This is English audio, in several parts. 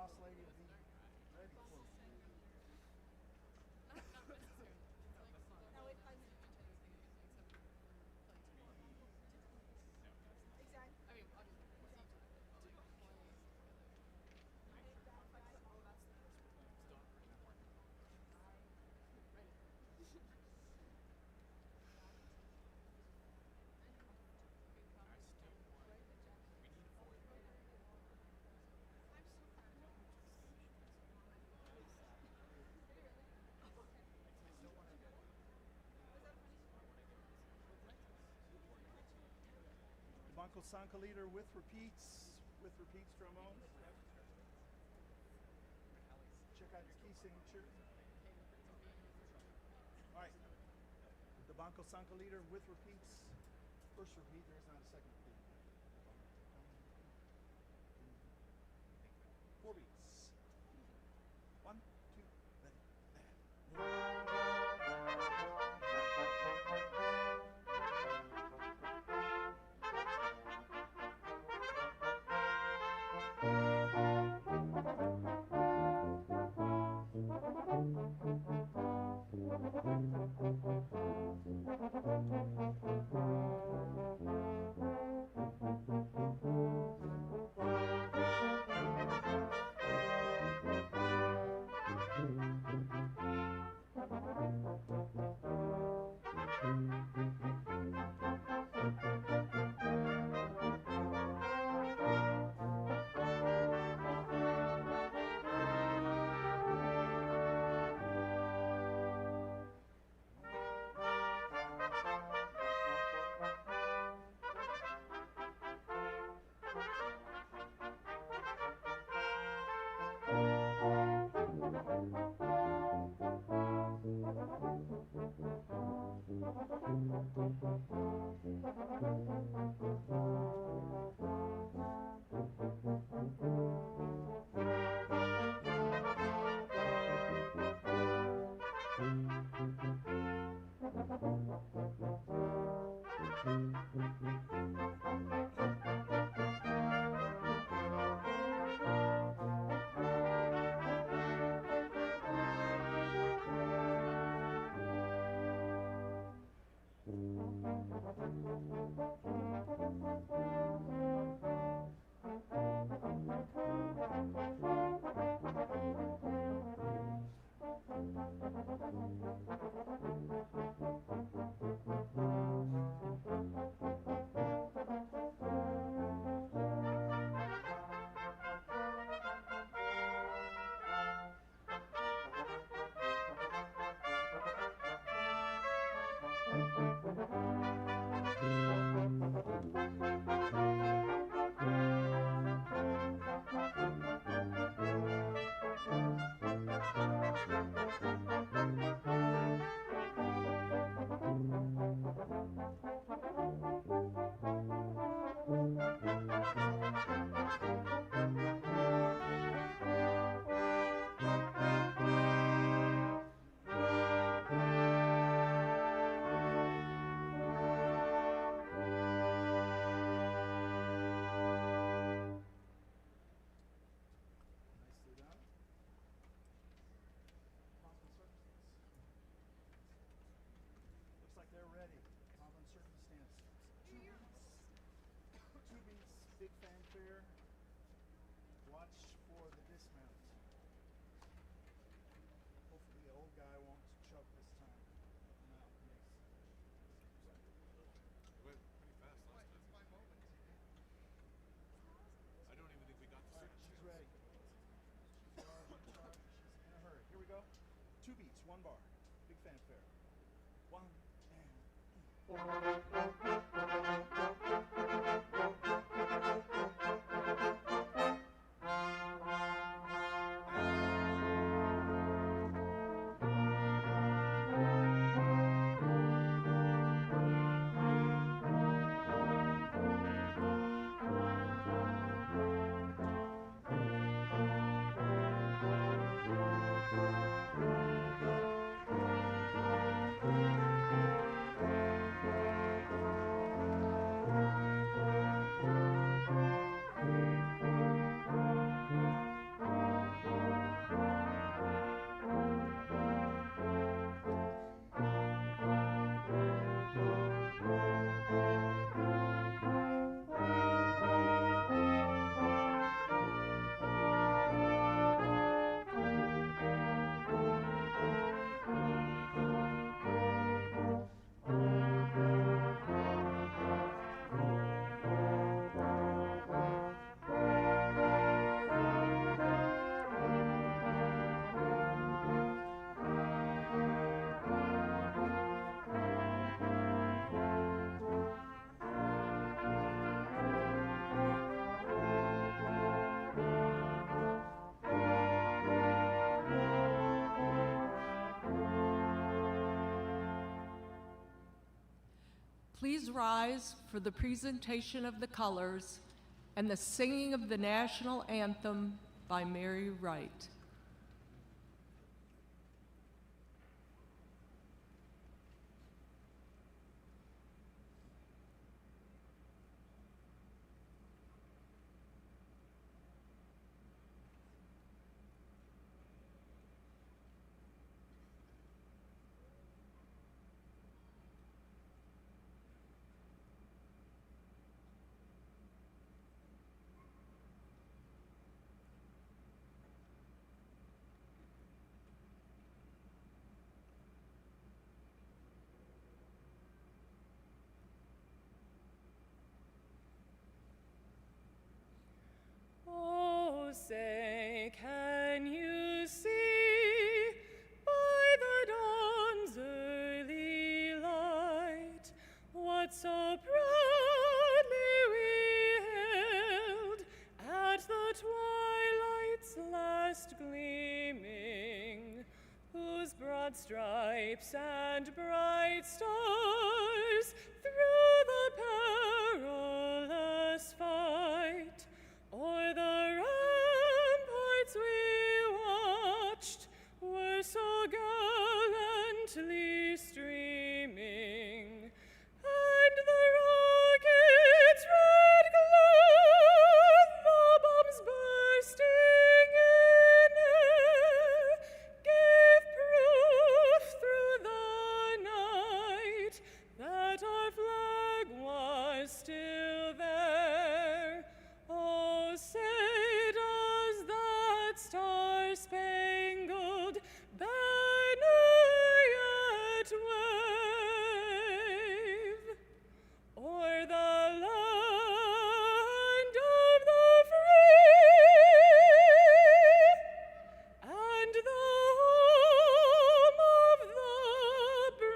boss lady will be ready for you. No, it, I mean, exactly. Banco Sanka leader with repeats, trombone. Check out your key signature. All right. The Banco Sanka leader with repeats. First repeat, there is not a second repeat. 4 beats. 1, 2, ready. They're ready. Common circumstance. 2 beats, big fanfare. Watch for the dismount. Hopefully the old guy won't choke this time. No, yes. It went pretty fast last time. It's my moment. I don't even think we got the Right, she's ready. She's in a hurry. Here we go. 2 beats, 1 bar. Big fanfare. 1 and Please rise for the presentation of the colors and the singing of the national anthem by Mary Wright. Oh, say, can you see by the dawn's early light what so proudly we hailed at the twilight's last gleaming, whose broad stripes and bright stars through the perilous fight o'er the ramparts we watched were so gallantly streaming, and the rockets' red glow, the bombs bursting in air, gave proof through the night that our flag was still there. Oh, say does that star-spangled banner yet wave o'er the land of the free and the home of the brave?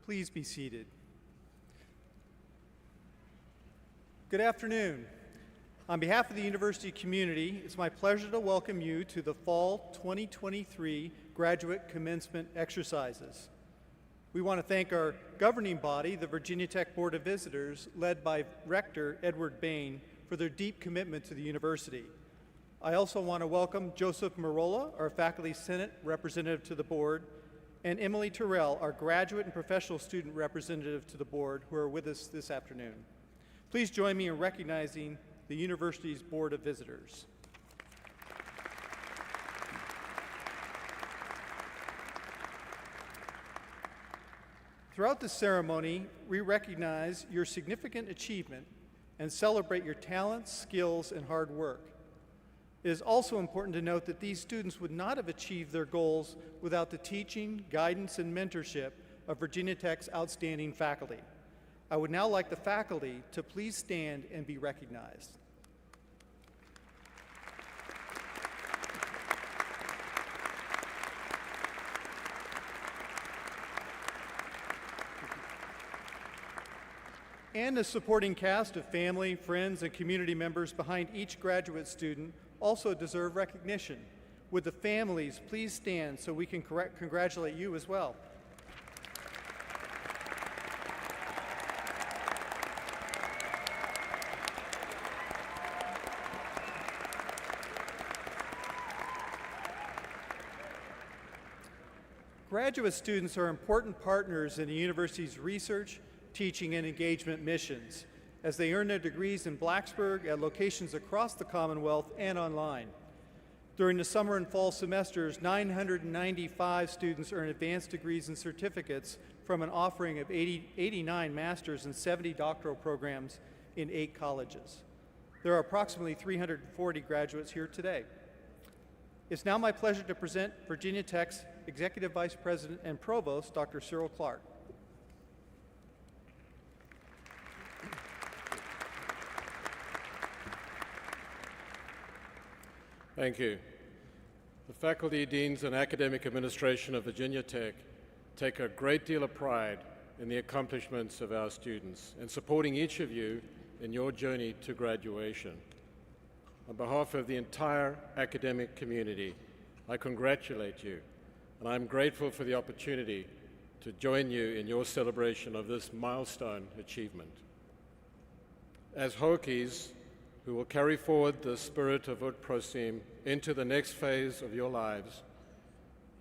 Please be seated. Good afternoon. On behalf of the university community, it's my pleasure to welcome you to the Fall 2023 Graduate Commencement Exercises. We want to thank our governing body, the Virginia Tech Board of Visitors, led by Rector Edward Bain, for their deep commitment to the university. I also want to welcome Joseph Marola, our Faculty Senate representative to the board, and Emily Terrell, our graduate and professional student representative to the board, who are with us this afternoon. Please join me in recognizing the university's Board of Visitors. Throughout the ceremony, we recognize your significant achievement and celebrate your talents, skills, and hard work. It is also important to note that these students would not have achieved their goals without the teaching, guidance, and mentorship of Virginia Tech's outstanding faculty. I would now like the faculty to please stand and be recognized. And the supporting cast of family, friends, and community members behind each graduate student also deserve recognition. Would the families please stand so we can congratulate you as well? Graduate students are important partners in the university's research, teaching, and engagement missions as they earn their degrees in Blacksburg at locations across the Commonwealth and online. During the summer and fall semesters, 995 students earn advanced degrees and certificates from an offering of 89 master's and 70 doctoral programs in 8 colleges. There are approximately 340 graduates here today. It's now my pleasure to present Virginia Tech's Executive Vice President and Provost, Dr. Cyril Clark. Thank you. The faculty, deans, and academic administration of Virginia Tech take a great deal of pride in the accomplishments of our students and supporting each of you in your journey to graduation. On behalf of the entire academic community, I congratulate you, and I'm grateful for the opportunity to join you in your celebration of this milestone achievement. As Hokies, who will carry forward the spirit of Ut Prosim into the next phase of your lives,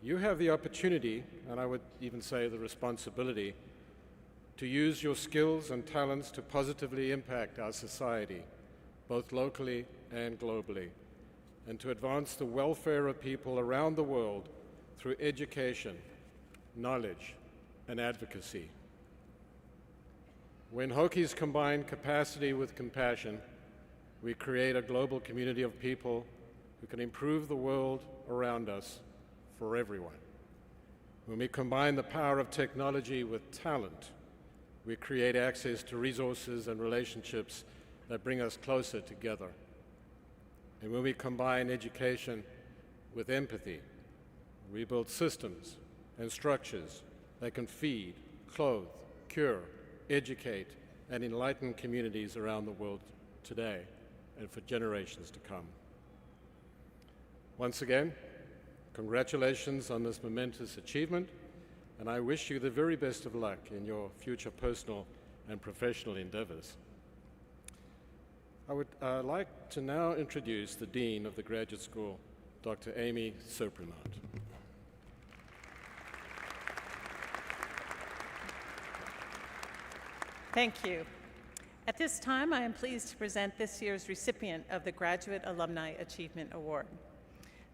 you have the opportunity, and I would even say the responsibility, to use your skills and talents to positively impact our society, both locally and globally, and to advance the welfare of people around the world through education, knowledge, and advocacy. When Hokies combine capacity with compassion, we create a global community of people who can improve the world around us for everyone. When we combine the power of technology with talent, we create access to resources and relationships that bring us closer together. And when we combine education with empathy, we build systems and structures that can feed, clothe, cure, educate, and enlighten communities around the world today and for generations to come. Once again, congratulations on this momentous achievement, and I wish you the very best of luck in your future personal and professional endeavors. I would like to now introduce the Dean of the Graduate School, Dr. Amy Surprenant. Thank you. At this time, I am pleased to present this year's recipient of the Graduate Alumni Achievement Award.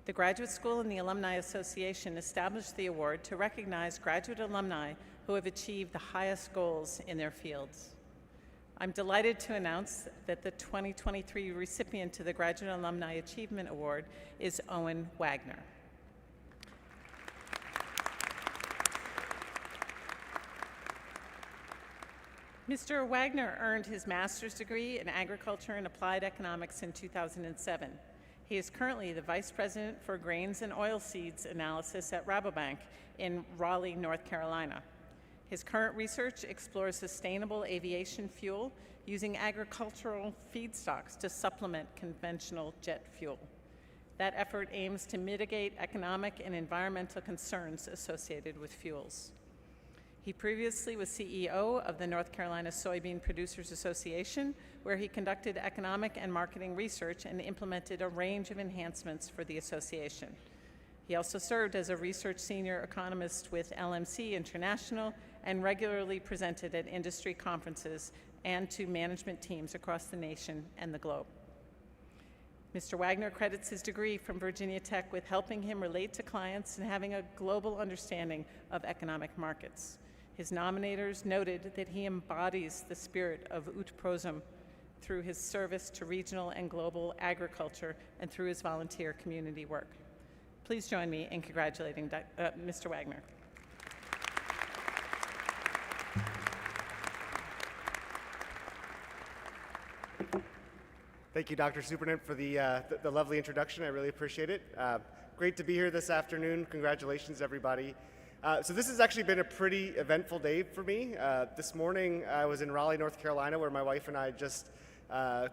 The Graduate School and the Alumni Association established the award to recognize graduate alumni who have achieved the highest goals in their fields. I'm delighted to announce that the 2023 recipient to the Graduate Alumni Achievement Award is Owen Wagner. Mr. Wagner earned his master's degree in agriculture and applied economics in 2007. He is currently the Vice President for Grains and Oilseeds Analysis at Rabobank in Raleigh, North Carolina. His current research explores sustainable aviation fuel using agricultural feedstocks to supplement conventional jet fuel. That effort aims to mitigate economic and environmental concerns associated with fuels. He previously was CEO of the North Carolina Soybean Producers Association, where he conducted economic and marketing research and implemented a range of enhancements for the association. He also served as a research senior economist with LMC International and regularly presented at industry conferences and to management teams across the nation and the globe. Mr. Wagner credits his degree from Virginia Tech with helping him relate to clients and having a global understanding of economic markets. His nominators noted that he embodies the spirit of Ut Prosim through his service to regional and global agriculture and through his volunteer community work. Please join me in congratulating Mr. Wagner. Thank you, Dr. Superintendent, for the lovely introduction. I really appreciate it. Great to be here this afternoon. Congratulations, everybody. So this has actually been a pretty eventful day for me. This morning, I was in Raleigh, North Carolina, where my wife and I just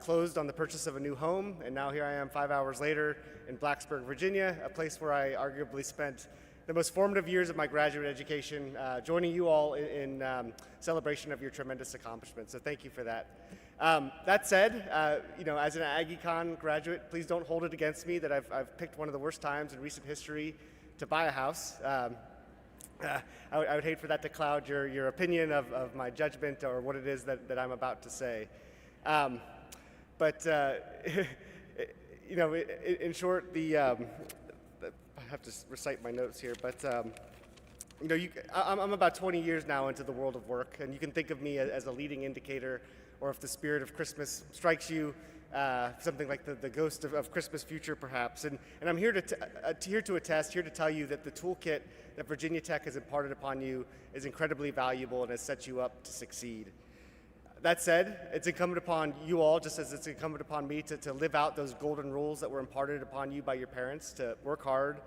closed on the purchase of a new home, and now here I am 5 hours later in Blacksburg, Virginia, a place where I arguably spent the most formative years of my graduate education, joining you all in celebration of your tremendous accomplishments. So thank you for that. That said, as an AggieCon graduate, please don't hold it against me that I've picked one of the worst times in recent history to buy a house. I would hate for that to cloud your opinion of my judgment or what it is that I'm about to say. But you know, in short, I have to recite my notes here, but you know, I'm about 20 years now into the world of work, and you can think of me as a leading indicator, or if the spirit of Christmas strikes you, something like the ghost of Christmas future, perhaps. And I'm here to attest, here to tell you that the toolkit that Virginia Tech has imparted upon you is incredibly valuable and has set you up to succeed. That said, it's incumbent upon you all, just as it's incumbent upon me, to live out those golden rules that were imparted upon you by your parents, to work hard,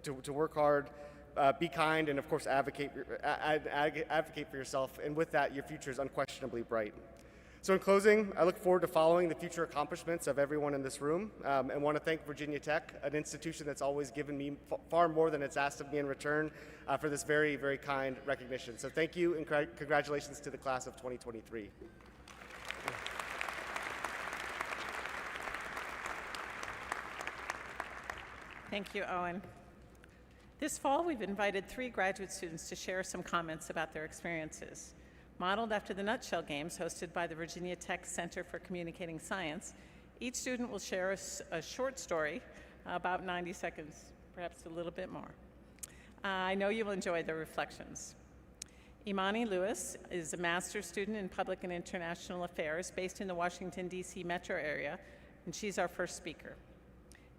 to work hard, be kind, and of course advocate for yourself. And with that, your future is unquestionably bright. So in closing, I look forward to following the future accomplishments of everyone in this room, and want to thank Virginia Tech, an institution that's always given me far more than it's asked of me in return, for this very, very kind recognition. So thank you, and congratulations to the class of 2023. Thank you, Owen. This fall, we've invited 3 graduate students to share some comments about their experiences. Modeled after the Nutshell Games hosted by the Virginia Tech Center for Communicating Science, each student will share a short story, about 90 seconds, perhaps a little bit more. I know you will enjoy their reflections. Imani Lewis is a master's student in Public and International Affairs based in the Washington, D.C. metro area, and she's our first speaker.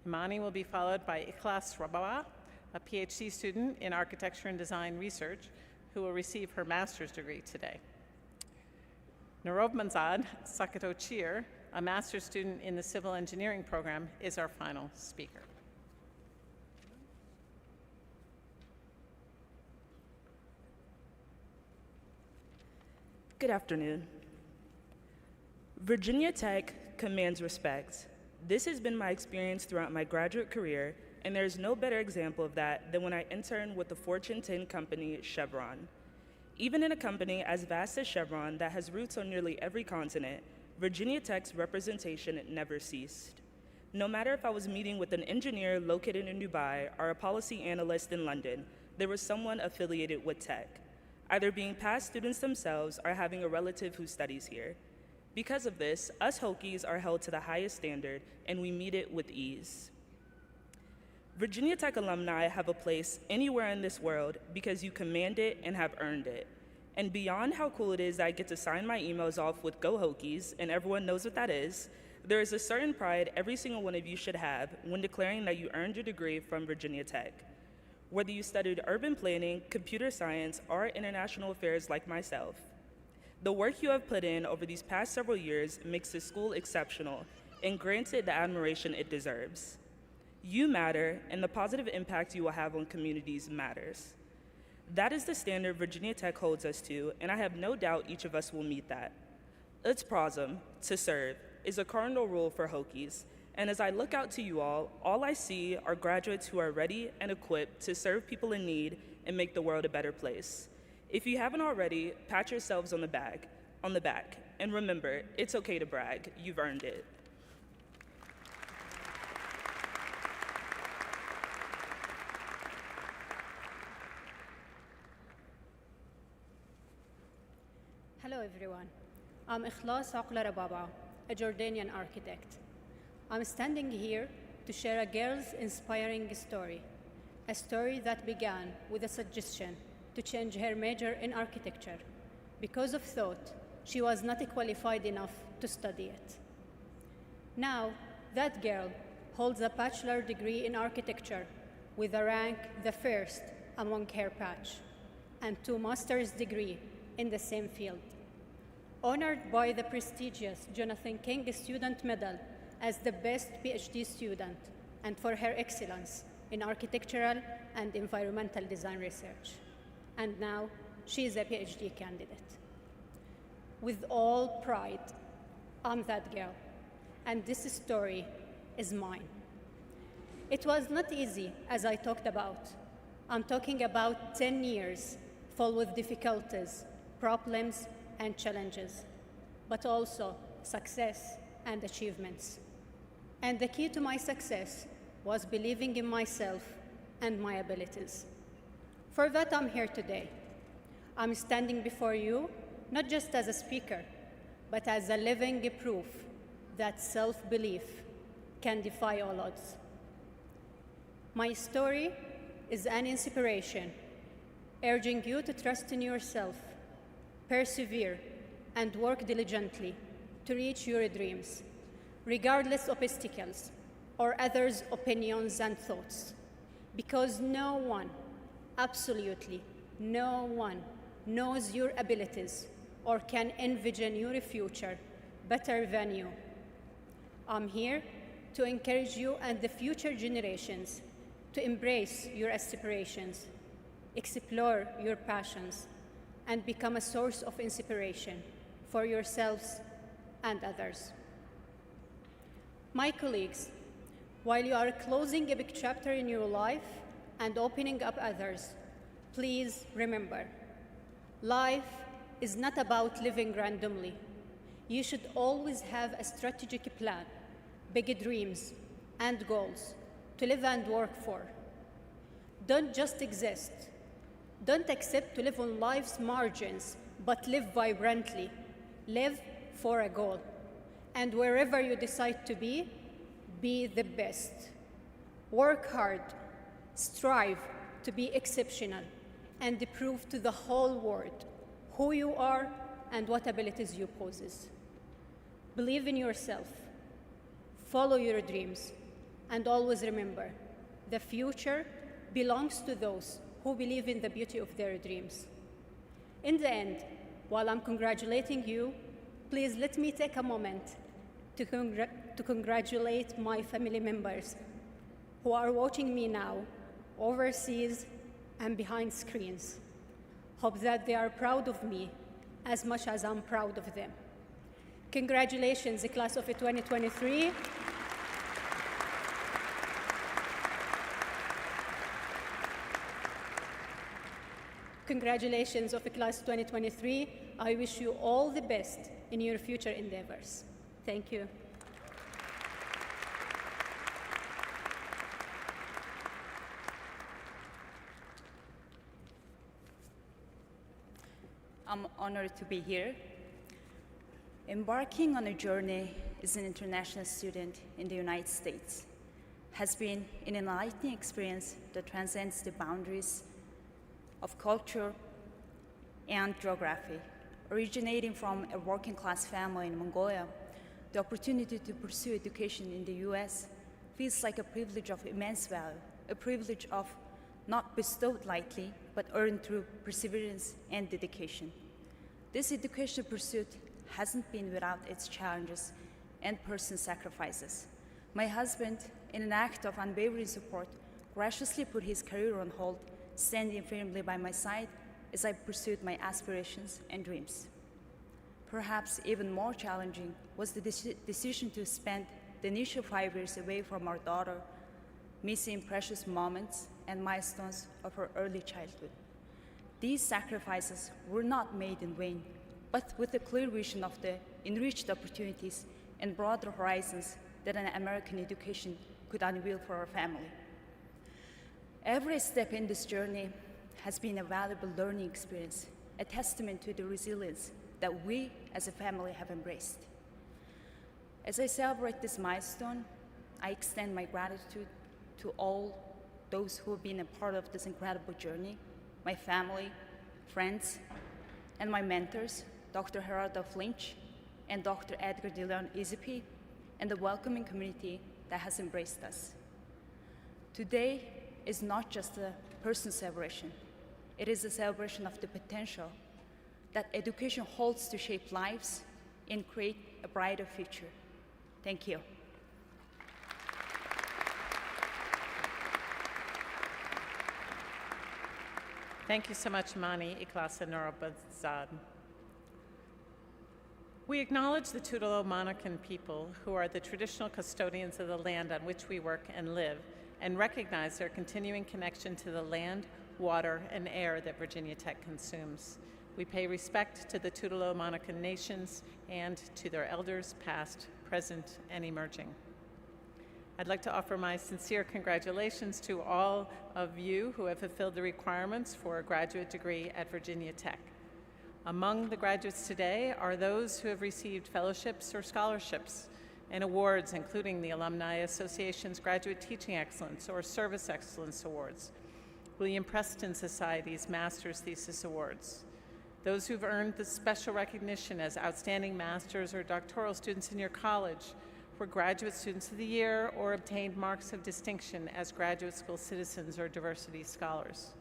Imani will be followed by Ikhlas Rabawa, a PhD student in Architecture and Design Research, who will receive her master's degree today. Narobmanzad Sakatochir, a master's student in the Civil Engineering program, is our final speaker. Good afternoon. Virginia Tech commands respect. This has been my experience throughout my graduate career, and there is no better example of that than when I interned with the Fortune 10 company Chevron. Even in a company as vast as Chevron that has roots on nearly every continent, Virginia Tech's representation never ceased. No matter if I was meeting with an engineer located in Dubai or a policy analyst in London, there was someone affiliated with Tech, either being past students themselves or having a relative who studies here. Because of this, us Hokies are held to the highest standard, and we meet it with ease. Virginia Tech alumni have a place anywhere in this world because you command it and have earned it. And beyond how cool it is that I get to sign my emails off with Go Hokies, and everyone knows what that is, there is a certain pride every single one of you should have when declaring that you earned your degree from Virginia Tech. Whether you studied urban planning, computer science, or international affairs like myself, the work you have put in over these past several years makes this school exceptional and grants it the admiration it deserves. You matter, and the positive impact you will have on communities matters. That is the standard Virginia Tech holds us to, and I have no doubt each of us will meet that. Its prosum, to serve, is a cardinal rule for Hokies, and as I look out to you all I see are graduates who are ready and equipped to serve people in need and make the world a better place. If you haven't already, pat yourselves on the back, and remember, it's okay to brag. You've earned it. Hello everyone. I'm Ikhlas Rababa, a Jordanian architect. I'm standing here to share a girl's inspiring story, a story that began with a suggestion to change her major in architecture because of thought she was not qualified enough to study it. Now, that girl holds a bachelor degree in architecture with a rank the first among her batch, and 2 master's degrees in the same field. Honored by the prestigious Jonathan King Student Medal as the best PhD student, and for her excellence in architectural and environmental design research. And now, she is a PhD candidate. With all pride, I'm that girl, and this story is mine. It was not easy, as I talked about. I'm talking about 10 years full with difficulties, problems, and challenges, but also success and achievements. And the key to my success was believing in myself and my abilities. For that, I'm here today. I'm standing before you not just as a speaker, but as a living proof that self-belief can defy all odds. My story is an inspiration, urging you to trust in yourself, persevere, and work diligently to reach your dreams, regardless of obstacles or others' opinions and thoughts. Because no one, absolutely no one, knows your abilities or can envision your future better than you. I'm here to encourage you and the future generations to embrace your aspirations, explore your passions, and become a source of inspiration for yourselves and others. My colleagues, while you are closing a big chapter in your life and opening up others, please remember, life is not about living randomly. You should always have a strategic plan, big dreams, and goals to live and work for. Don't just exist. Don't accept to live on life's margins, but live vibrantly. Live for a goal. And wherever you decide to be the best. Work hard, strive to be exceptional, and prove to the whole world who you are and what abilities you possess. Believe in yourself, follow your dreams, and always remember, the future belongs to those who believe in the beauty of their dreams. In the end, while I'm congratulating you, please let me take a moment to congratulate my family members who are watching me now, overseas and behind screens. Hope that they are proud of me as much as I'm proud of them. Congratulations, the class of 2023. Congratulations of class 2023. I wish you all the best in your future endeavors. Thank you. I'm honored to be here. Embarking on a journey as an international student in the United States has been an enlightening experience that transcends the boundaries of culture and geography. Originating from a working-class family in Mongolia, the opportunity to pursue education in the US feels like a privilege of immense value, a privilege of not bestowed lightly, but earned through perseverance and dedication. This education pursuit hasn't been without its challenges and personal sacrifices. My husband, in an act of unwavering support, graciously put his career on hold, standing firmly by my side as I pursued my aspirations and dreams. Perhaps even more challenging was the decision to spend the initial 5 years away from our daughter, missing precious moments and milestones of her early childhood. These sacrifices were not made in vain, but with a clear vision of the enriched opportunities and broader horizons that an American education could unveil for our family. Every step in this journey has been a valuable learning experience, a testament to the resilience that we as a family have embraced. As I celebrate this milestone, I extend my gratitude to all those who have been a part of this incredible journey, my family, friends, and my mentors, Dr. Gerardo Flinch and Dr. Edgar de Leon Izipi, and the welcoming community that has embraced us. Today is not just a personal celebration. It is a celebration of the potential that education holds to shape lives and create a brighter future. Thank you. Thank you so much, Mani Iklasa Norabazad. We acknowledge the Tutelo-Monacan people who are the traditional custodians of the land on which we work and live, and recognize their continuing connection to the land, water, and air that Virginia Tech consumes. We pay respect to the Tutelo-Monacan nations and to their elders, past, present, and emerging. I'd like to offer my sincere congratulations to all of you who have fulfilled the requirements for a graduate degree at Virginia Tech. Among the graduates today are those who have received fellowships or scholarships and awards, including the Alumni Association's Graduate Teaching Excellence or Service Excellence Awards, William Preston Society's Master's Thesis Awards, those who've earned the special recognition as outstanding master's or doctoral students in your college, were Graduate Students of the Year, or obtained marks of distinction as graduate school citizens or diversity scholars.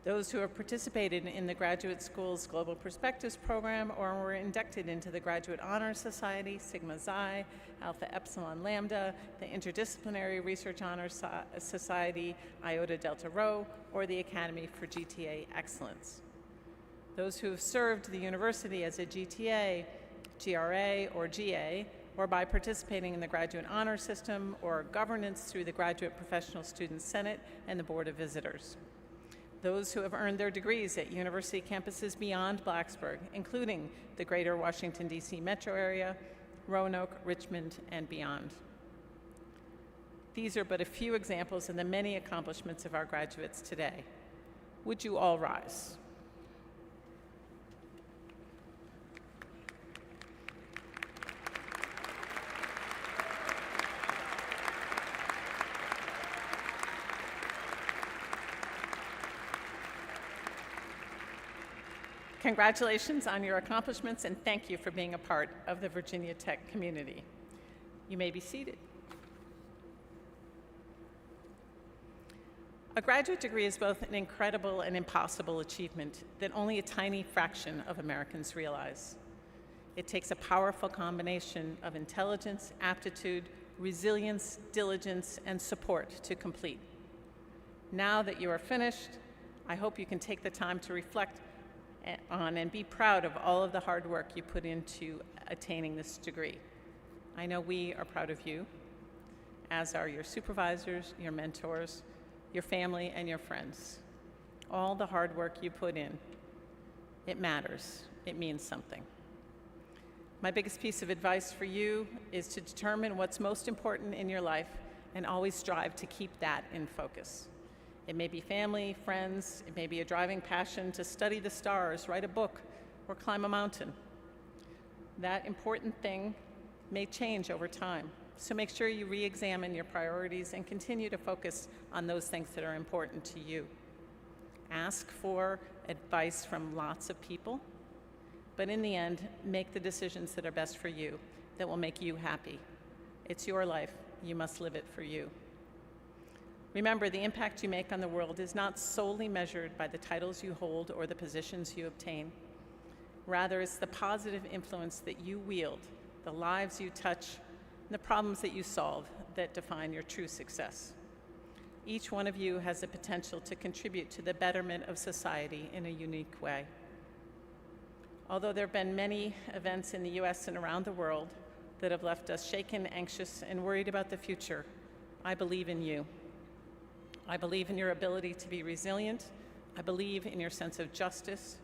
Those who have participated in the Graduate School's Global Perspectives program or were inducted into the Graduate Honor Society, Sigma Xi, Alpha Epsilon Lambda, the Interdisciplinary Research Honor Society, Iota Delta Rho, or the Academy for GTA Excellence. Those who have served the university as a GTA, GRA, or GA, or by participating in the Graduate Honor System or governance through the Graduate Professional Student Senate and the Board of Visitors. Those who have earned their degrees at university campuses beyond Blacksburg, including the greater Washington, D.C. metro area, Roanoke, Richmond, and beyond. These are but a few examples of the many accomplishments of our graduates today. Would you all rise? Congratulations on your accomplishments, and thank you for being a part of the Virginia Tech community. You may be seated. A graduate degree is both an incredible and impossible achievement that only a tiny fraction of Americans realize. It takes a powerful combination of intelligence, aptitude, resilience, diligence, and support to complete. Now that you are finished, I hope you can take the time to reflect on and be proud of all of the hard work you put into attaining this degree. I know we are proud of you, as are your supervisors, your mentors, your family, and your friends. All the hard work you put in, it matters. It means something. My biggest piece of advice for you is to determine what's most important in your life and always strive to keep that in focus. It may be family, friends, it may be a driving passion to study the stars, write a book, or climb a mountain. That important thing may change over time, so make sure you re-examine your priorities and continue to focus on those things that are important to you. Ask for advice from lots of people, but in the end, make the decisions that are best for you, that will make you happy. It's your life. You must live it for you. Remember, the impact you make on the world is not solely measured by the titles you hold or the positions you obtain. Rather, it's the positive influence that you wield, the lives you touch, and the problems that you solve that define your true success. Each one of you has the potential to contribute to the betterment of society in a unique way. Although there have been many events in the U.S. and around the world that have left us shaken, anxious, and worried about the future, I believe in you. I believe in your ability to be resilient. I believe in your sense of justice.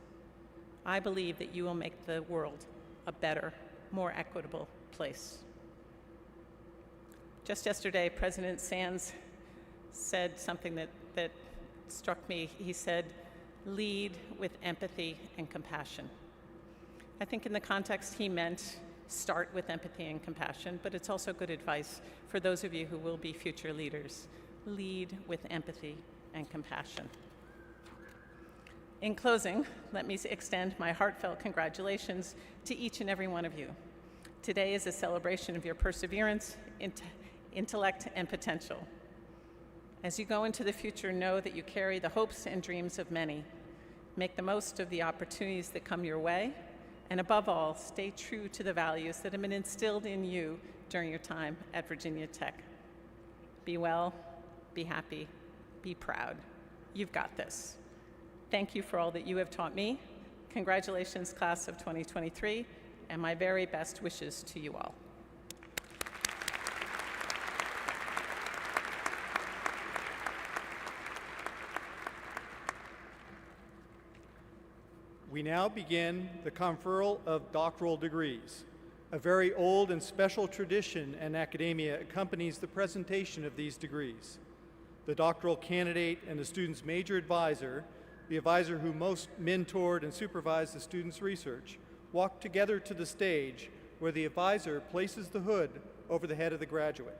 I believe that you will make the world a better, more equitable place. Just yesterday, President Sands said something that struck me. He said, "Lead with empathy and compassion." I think in the context he meant start with empathy and compassion, but it's also good advice for those of you who will be future leaders. Lead with empathy and compassion. In closing, let me extend my heartfelt congratulations to each and every one of you. Today is a celebration of your perseverance, intellect, and potential. As you go into the future, know that you carry the hopes and dreams of many. Make the most of the opportunities that come your way, and above all, stay true to the values that have been instilled in you during your time at Virginia Tech. Be well, be happy, be proud. You've got this. Thank you for all that you have taught me. Congratulations, class of 2023, and my very best wishes to you all. We now begin the conferral of doctoral degrees. A very old and special tradition in academia accompanies the presentation of these degrees. The doctoral candidate and the student's major advisor, the advisor who most mentored and supervised the student's research, walk together to the stage where the advisor places the hood over the head of the graduate.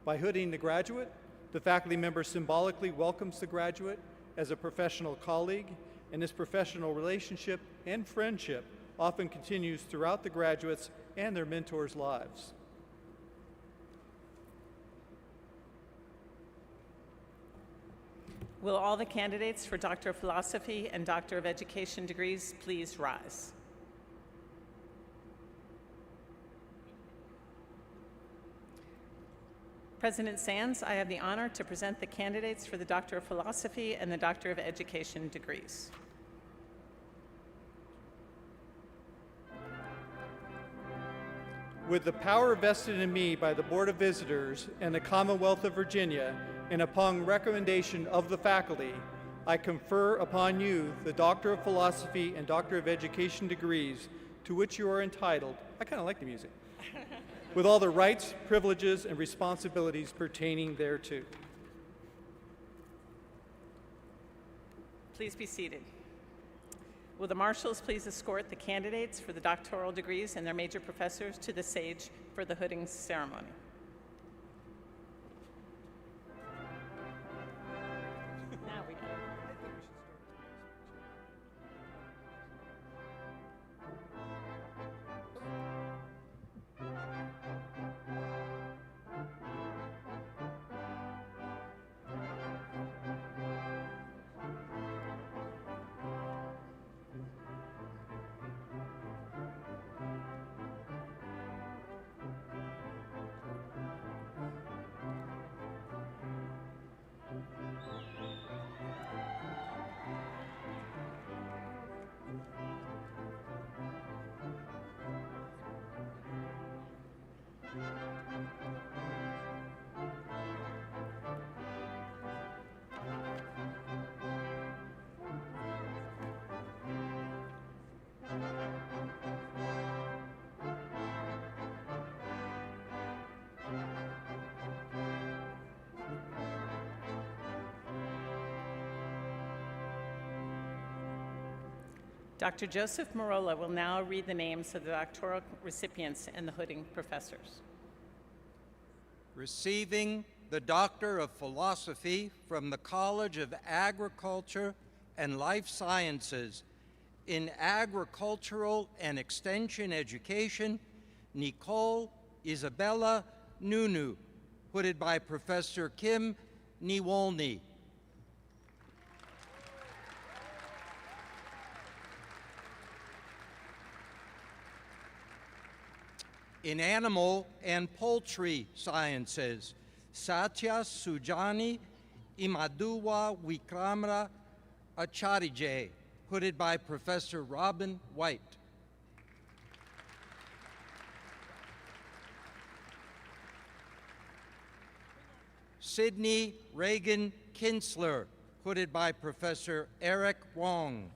By hooding the graduate, the faculty member symbolically welcomes the graduate as a professional colleague, and this professional relationship and friendship often continues throughout the graduates' and their mentors' lives. Will all the candidates for Doctor of Philosophy and Doctor of Education degrees please rise? President Sands, I have the honor to present the candidates for the Doctor of Philosophy and the Doctor of Education degrees. With the power vested in me by the Board of Visitors and the Commonwealth of Virginia, and upon recommendation of the faculty, I confer upon you the Doctor of Philosophy and Doctor of Education degrees to which you are entitled. I kind of like the music. With all the rights, privileges, and responsibilities pertaining thereto. Please be seated. Will the marshals please escort the candidates for the doctoral degrees and their major professors to the stage for the hooding ceremony? Now we go. Dr. Joseph Marola will now read the names of the doctoral recipients and the hooding professors. Receiving the Doctor of Philosophy from the College of Agriculture and Life Sciences in Agricultural and Extension Education, Nicole Isabella Nunu, hooded by Professor Kim Niwolny. In Animal and Poultry Sciences, Satya Sujani Imaduwa Wikramra Acharije, hooded by Professor Robin White. Sydney Reagan Kinsler, hooded by Professor Eric Wong.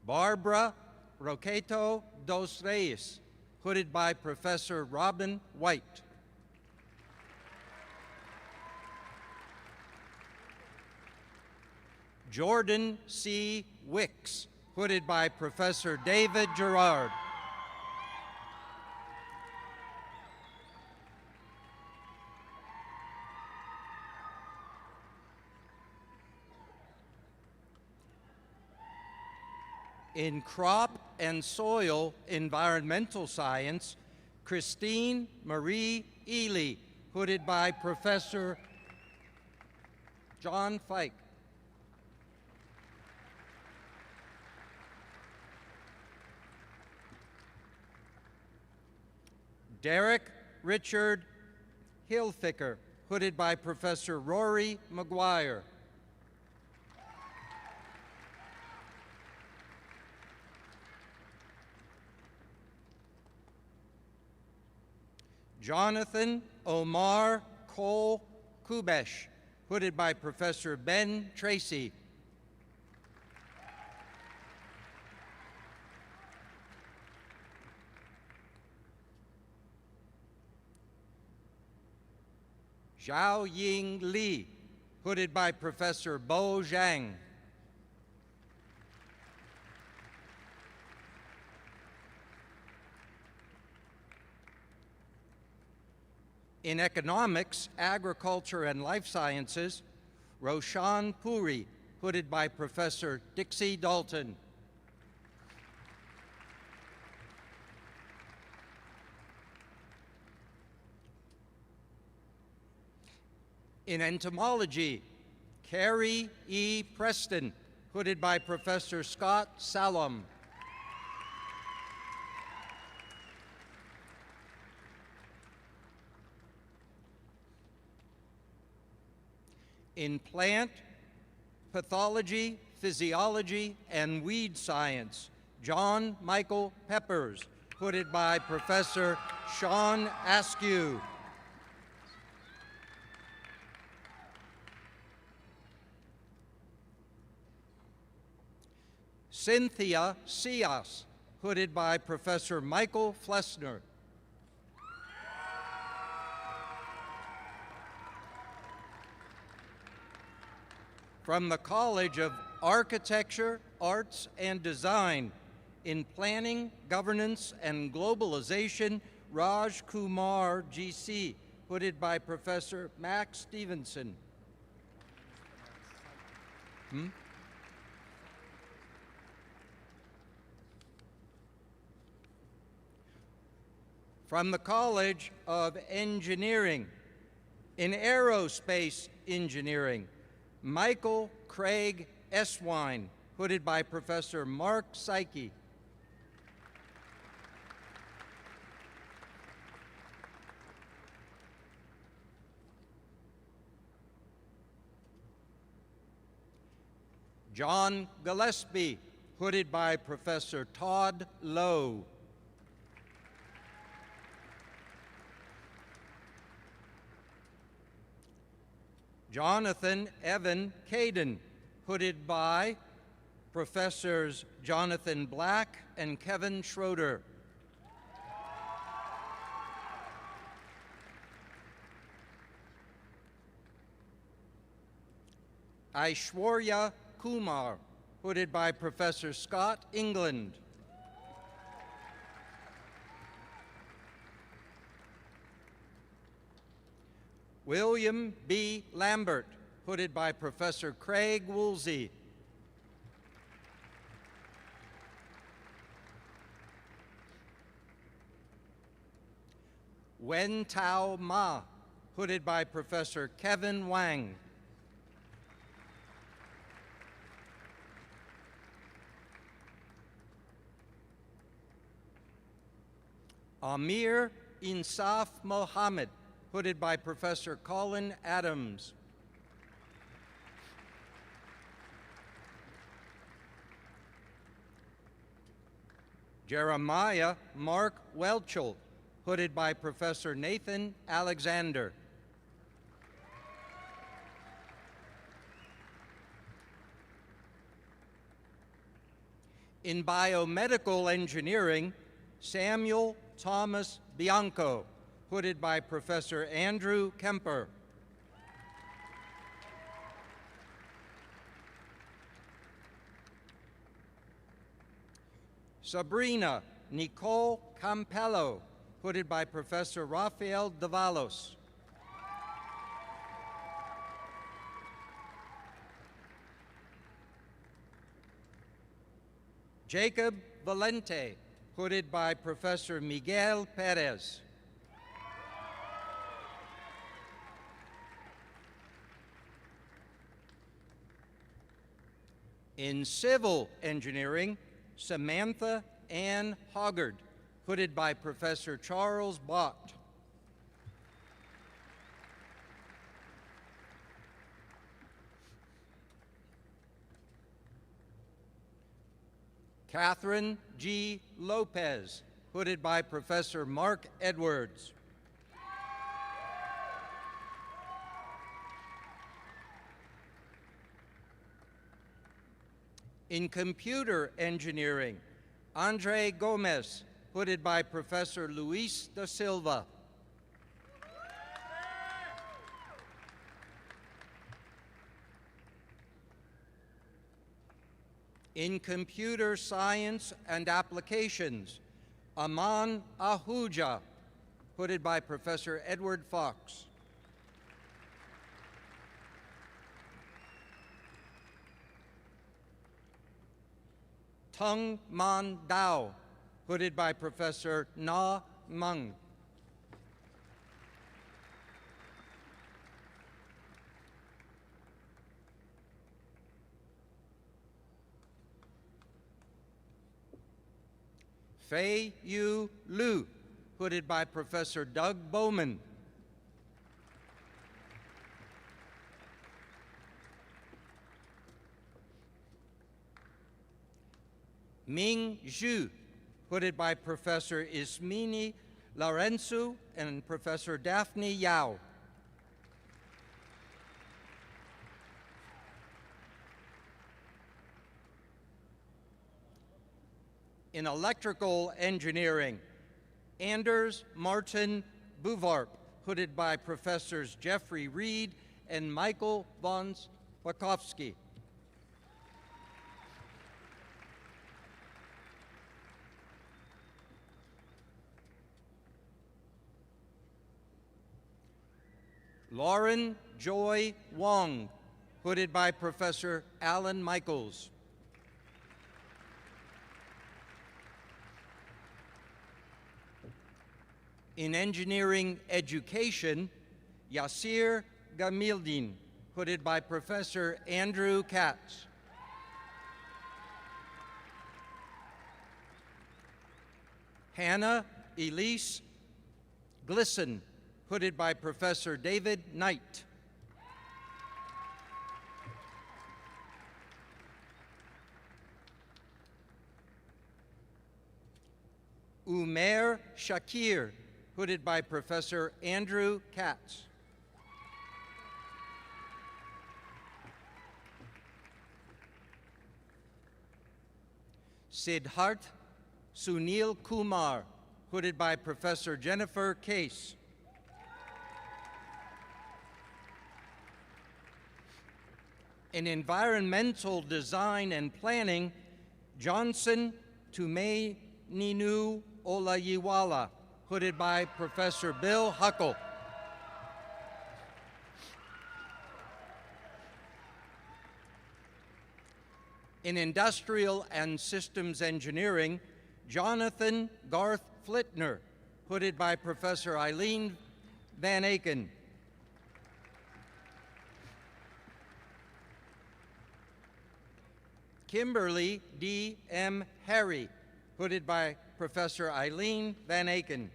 Barbara Roqueto dos Reis, hooded by Professor Robin White. Jordan C. Wicks, hooded by Professor David Gerard. In Crop and Soil Environmental Science, Christine Marie Ely, hooded by Professor John Fike. Derek Richard Hilfiker, hooded by Professor Rory McGuire. Jonathan Omar Cole Kubesh, hooded by Professor Ben Tracy. Xiao Ying Li, hooded by Professor Bo Zhang. In economics, agriculture, and life sciences, Roshan Puri, hooded by Professor Dixie Dalton. In entomology, Carrie E. Preston, hooded by Professor Scott Salom. In plant, pathology, physiology, and weed science, John Michael Peppers, hooded by Professor Sean Askew. Cynthia Cias, hooded by Professor Michael Flessner. From the College of Architecture, Arts, and Design, in Planning, Governance, and Globalization, Raj Kumar, GC, hooded by Professor Max Stevenson. From the College of Engineering, in Aerospace Engineering, Michael Craig Eswine, hooded by Professor Mark Psyche. John Gillespie, hooded by Professor Todd Lowe. Jonathan Evan Caden, hooded by Professors Jonathan Black and Kevin Schroeder. Aishwarya Kumar, hooded by Professor Scott England. William B. Lambert, hooded by Professor Craig Woolsey. Wen Tao Ma, hooded by Professor Kevin Wang. Amir Insaf Mohammed, hooded by Professor Colin Adams. Jeremiah Mark Welchel, hooded by Professor Nathan Alexander. In biomedical engineering, Samuel Thomas Bianco, hooded by Professor Andrew Kemper. Sabrina Nicole Campello, hooded by Professor Rafael Davalos. Jacob Valente, hooded by Professor Miguel Perez. In civil engineering, Samantha Ann Hoggard, hooded by Professor Charles Bott. Catherine G. Lopez, hooded by Professor Mark Edwards. In computer engineering, Andre Gomez, hooded by Professor Luis da Silva. In computer science and applications, Aman Ahuja, hooded by Professor Edward Fox. Tung Man Dao, hooded by Professor Na Meng. Fei Yu Lu, hooded by Professor Doug Bowman. Ming Zhu, hooded by Professor Ismini Laurenzu and Professor Daphne Yao. In electrical engineering, Anders Martin Buvarp, hooded by Professors Jeffrey Reed and Michael von Wachowski. Lauren Joy Wong, hooded by Professor Alan Michaels. In engineering education, Yasir Gamildin, hooded by Professor Andrew Katz. Hannah Elise Glisson, hooded by Professor David Knight. Umair Shakir, hooded by Professor Andrew Katz. Siddharth Sunil Kumar, hooded by Professor Jennifer Case. In environmental design and planning, Johnson Tumeninu Olayiwala, hooded by Professor Bill Huckle. In industrial and systems engineering, Jonathan Garth Flitner, hooded by Professor Eileen Van Aken. Kimberly D. M. Harry, hooded by Professor Eileen Van Aken.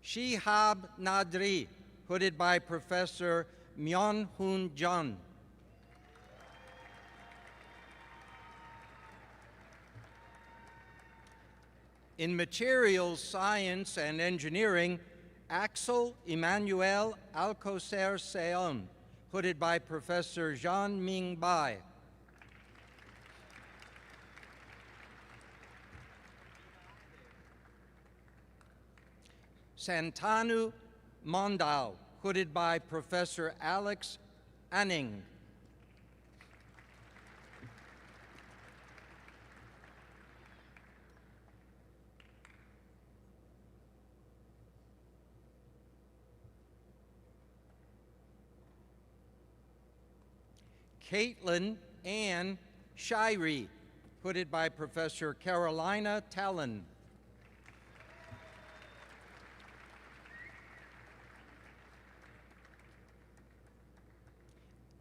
Shihab Nadri, hooded by Professor Myeon Hoon Jun. In materials science and engineering, Axel Emmanuel Alcocer Seon, hooded by Professor Jean Ming Bai. Santanu Mondal, hooded by Professor Alex Anning. Caitlin Ann Shirey, hooded by Professor Carolina Talon.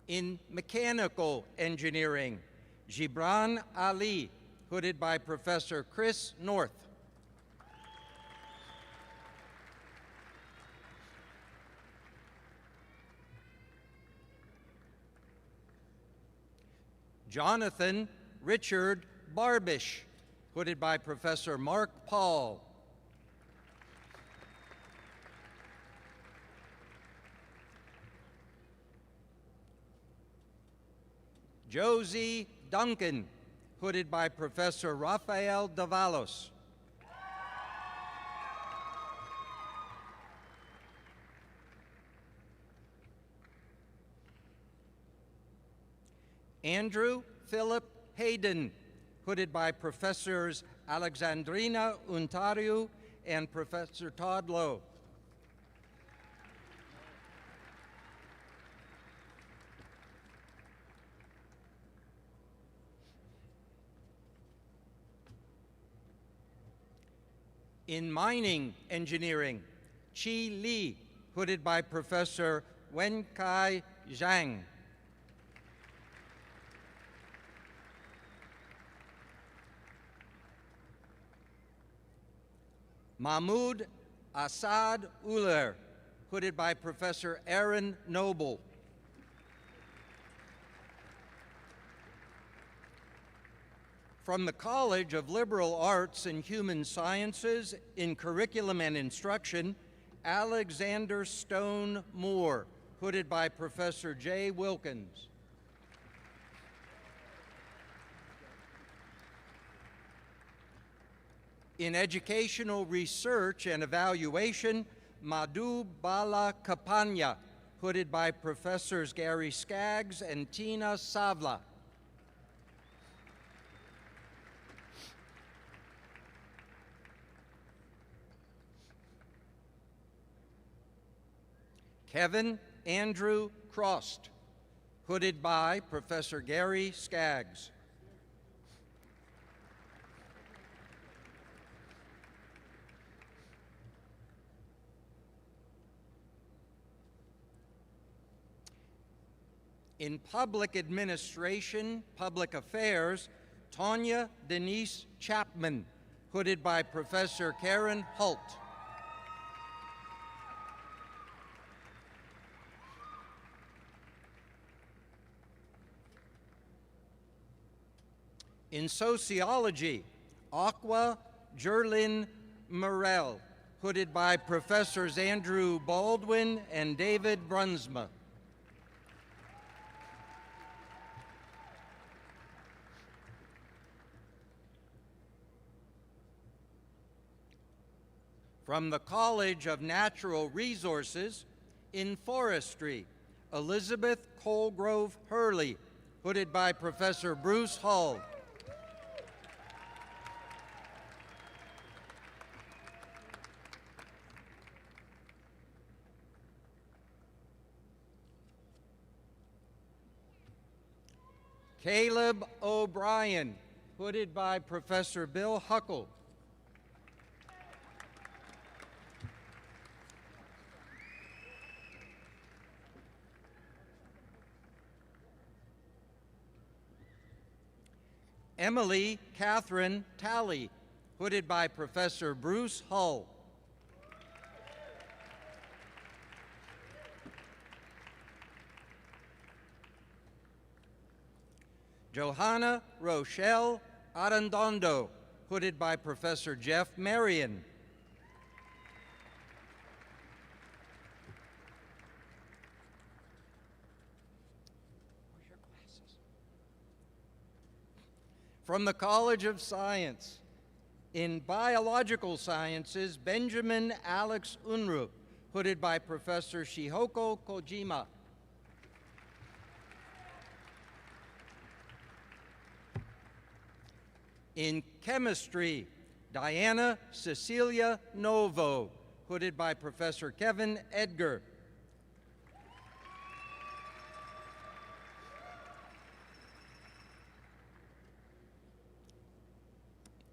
In mechanical engineering, Gibran Ali, hooded by Professor Chris North. Jonathan Richard Barbish, hooded by Professor Mark Paul. Josie Duncan, hooded by Professor Rafael Davalos. Andrew Philip Hayden, hooded by Professors Alexandrina Untariu and Professor Todd Lowe. In mining engineering, Chi Li, hooded by Professor Wenkai Zhang. Mahmoud Assad Uller, hooded by Professor Aaron Noble. From the College of Liberal Arts and Human Sciences in Curriculum and Instruction, Alexander Stone Moore, hooded by Professor Jay Wilkins. In educational research and evaluation, Madhu Bala Kapanya, hooded by Professors Gary Skaggs and Tina Savla. Kevin Andrew Crost, hooded by Professor Gary Skaggs. In public administration, public affairs, Tanya Denise Chapman, hooded by Professor Karen Hult. In sociology, Aqua Jerlin Morel, hooded by Professors Andrew Baldwin and David Brunsma. From the College of Natural Resources, in forestry, Elizabeth Colgrove Hurley, hooded by Professor Bruce Hull. Caleb O'Brien, hooded by Professor Bill Huckle. Emily Catherine Talley, hooded by Professor Bruce Hull. Johanna Rochelle Arredondo, hooded by Professor Jeff Marion. From the College of Science, in Biological Sciences, Benjamin Alex Unruh, hooded by Professor Shihoko Kojima. In Chemistry, Diana Cecilia Novo, hooded by Professor Kevin Edgar.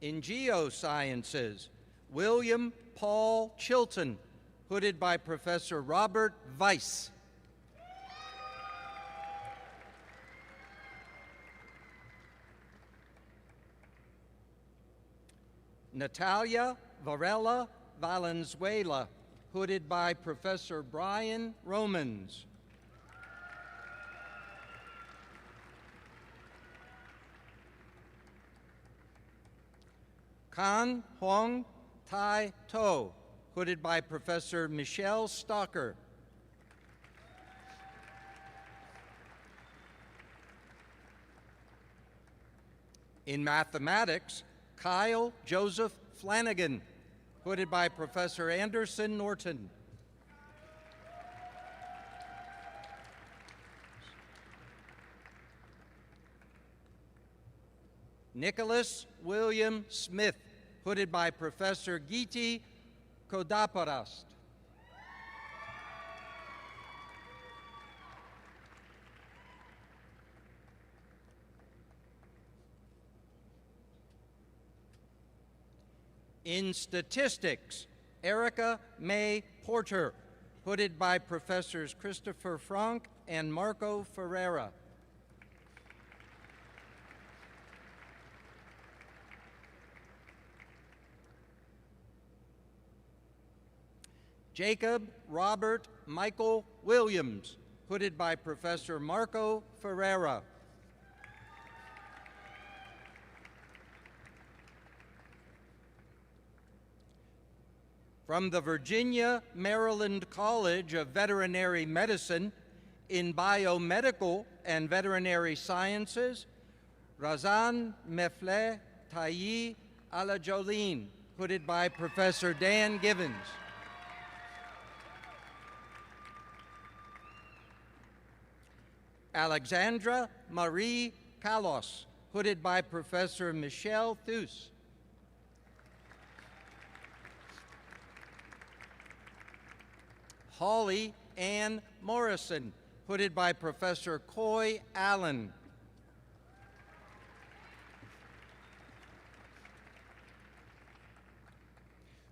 In Geosciences, William Paul Chilton, hooded by Professor Robert Weiss. Natalia Varela Valenzuela, hooded by Professor Brian Romans. Kan Hong Tai To, hooded by Professor Michelle Stalker. In mathematics, Kyle Joseph Flanagan, hooded by Professor Anderson Norton. Nicholas William Smith, hooded by Professor Giti Kodaparast. In statistics, Erica May Porter, hooded by Professors Christopher Frank and Marco Ferreira. Jacob Robert Michael Williams, hooded by Professor Marco Ferreira. From the Virginia Maryland College of Veterinary Medicine in Biomedical and Veterinary Sciences, Razan Mefle Tayi Alajolin, hooded by Professor Dan Givens. Alexandra Marie Kalos, hooded by Professor Michelle Thus. Holly Ann Morrison, hooded by Professor Coy Allen.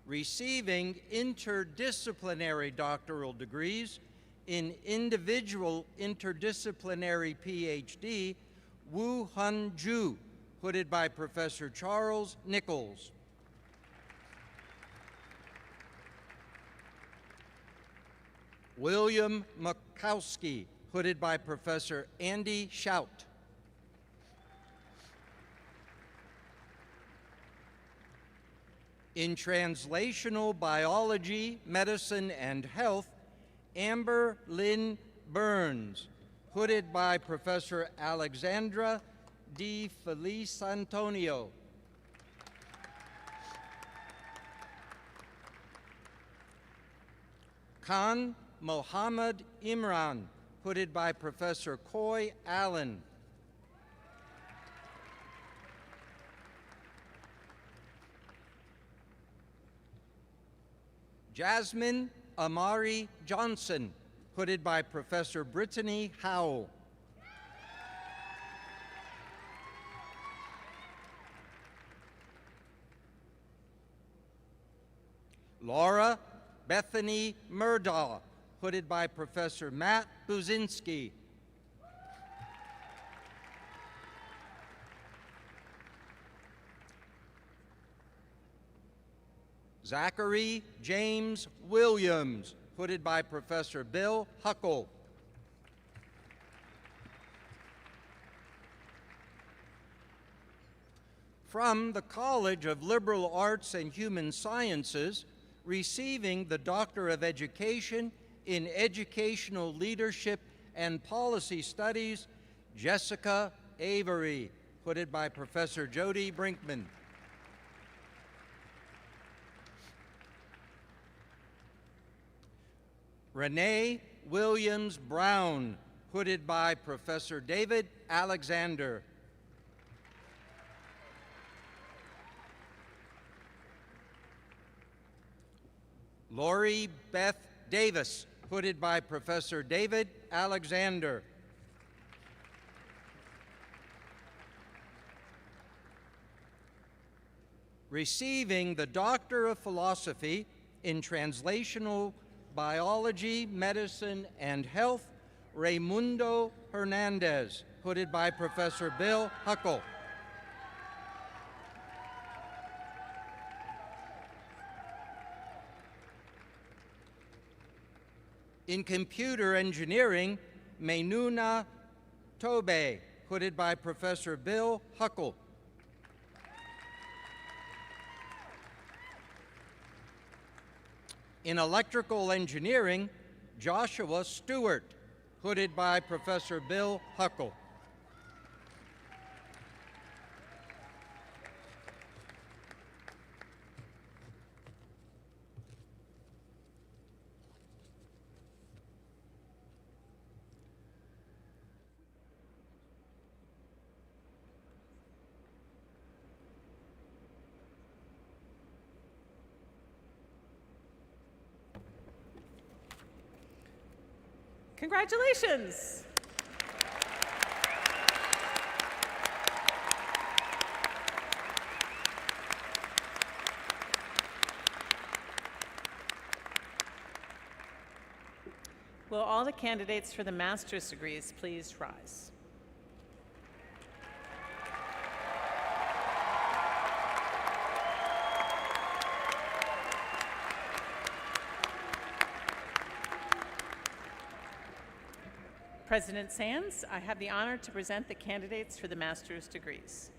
Receiving interdisciplinary doctoral degrees in individual interdisciplinary PhD, Woo Hun Ju, hooded by Professor Charles Nichols. William Makowski, hooded by Professor Andy Shout. In translational biology, medicine, and health, Amber Lynn Burns, hooded by Professor Alexandra D. Felice Antonio. Khan Mohammed Imran, hooded by Professor Coy Allen. Jasmine Amari Johnson, hooded by Professor Brittany Howell. Laura Bethany Murdaugh, hooded by Professor Matt Buzinski. Zachary James Williams, hooded by Professor Bill Huckle. From the College of Liberal Arts and Human Sciences, receiving the Doctor of Education in Educational Leadership and Policy Studies, Jessica Avery, hooded by Professor Jody Brinkman. Renee Williams Brown, hooded by Professor David Alexander. Lori Beth Davis, hooded by Professor David Alexander. Receiving the Doctor of Philosophy in Translational Biology, Medicine, and Health, Raimundo Hernandez, hooded by Professor Bill Huckle. In Computer Engineering, Mainuna Tobe, hooded by Professor Bill Huckle. In Electrical Engineering, Joshua Stewart, hooded by Professor Bill Huckle. Congratulations. Will all the candidates for the master's degrees please rise? President Sands, I have the honor to present the candidates for the master's degrees.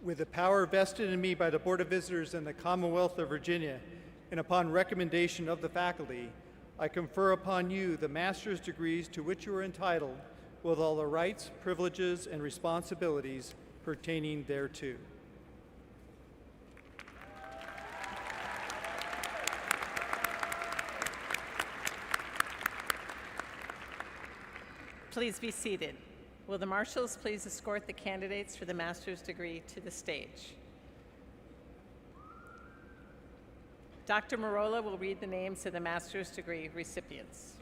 With the power vested in me by the Board of Visitors and the Commonwealth of Virginia, and upon recommendation of the faculty, I confer upon you the master's degrees to which you are entitled, with all the rights, privileges, and responsibilities pertaining thereto. Please be seated. Will the marshals please escort the candidates for the master's degree to the stage? Dr. Marola will read the names of the master's degree recipients.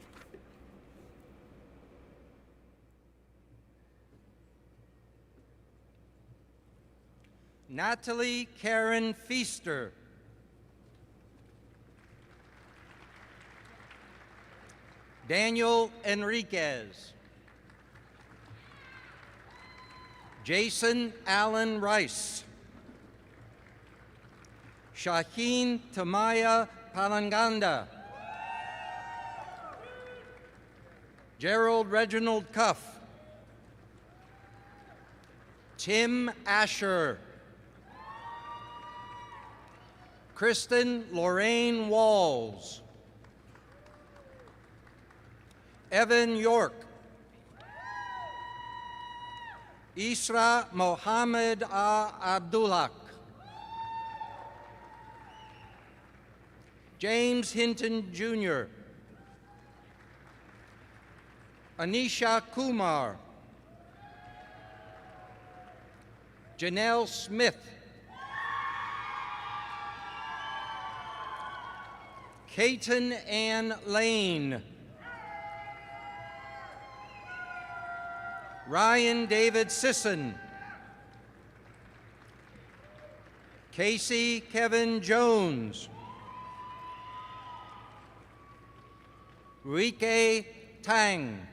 Natalie Karen Feaster. Daniel Enriquez. Jason Allen Rice. Shaheen Tamaya Palanganda. Gerald Reginald Cuff. Tim Asher. Kristen Lorraine Walls. Evan York. Isra Mohammed Abdullah. James Hinton Jr. Anisha Kumar. Janelle Smith. Katon Ann Lane. Ryan David Sisson. Casey Kevin Jones. Rike Tang.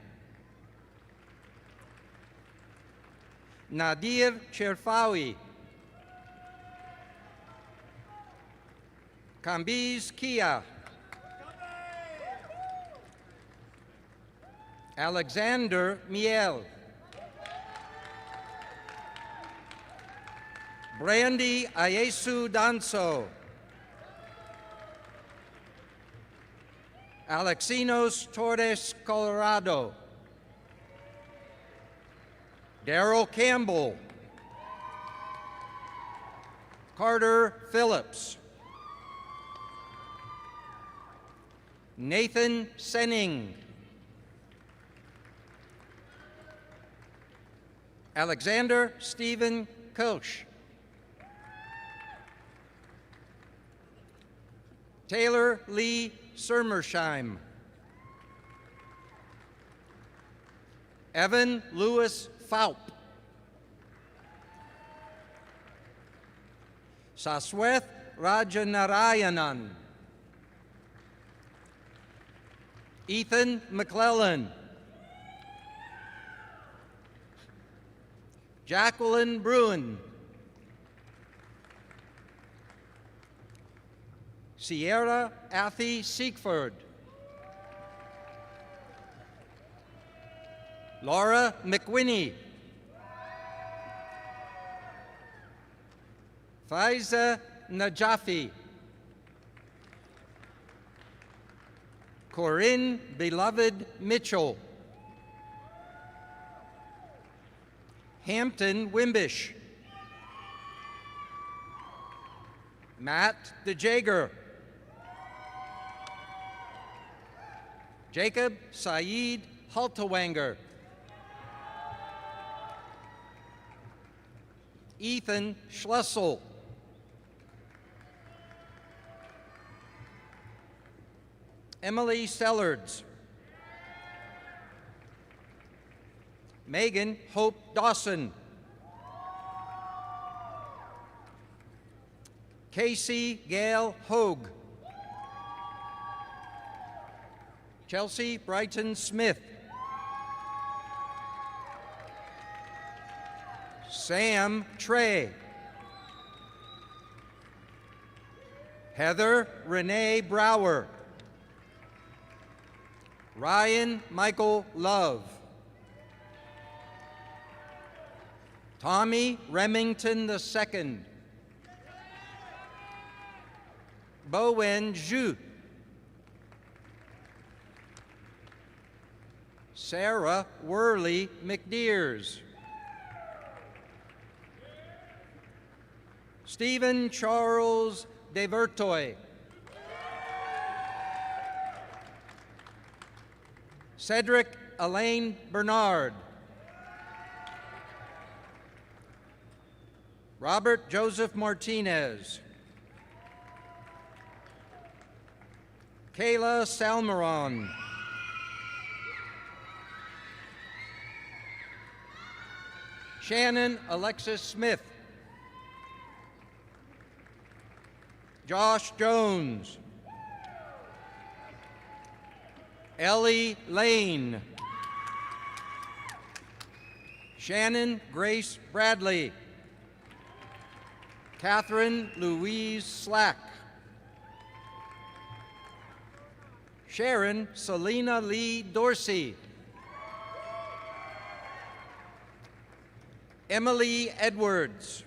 Nadir Cherfawi. Kambiz Kia. Alexander Miel. Brandy Ayesu Danso. Alexinos Torres Colorado. Daryl Campbell. Carter Phillips. Nathan Senning. Alexander Stephen Kilsch. Taylor Lee Sermersheim. Evan Lewis Faup. Sasweth Rajanarayanan. Ethan McClellan. Jacqueline Bruin. Sierra Athy Siegford. Laura McWhinney. Faiza Najafi. Corinne Beloved Mitchell. Hampton Wimbish. Matt DeJager. Jacob Saeed Haltewanger. Ethan Schlessel. Emily Sellards. Megan Hope Dawson. Casey Gail Hogue. Chelsea Brighton Smith. Sam Trey. Heather Renee Brower. Ryan Michael Love. Tommy Remington II. Bowen Zhu. Sarah Worley McDeers. Stephen Charles DeVertoy. Cedric Elaine Bernard. Robert Joseph Martinez. Kayla Salmeron. Shannon Alexis Smith. Josh Jones. Ellie Lane. Shannon Grace Bradley. Catherine Louise Slack. Sharon Selena Lee Dorsey. Emily Edwards.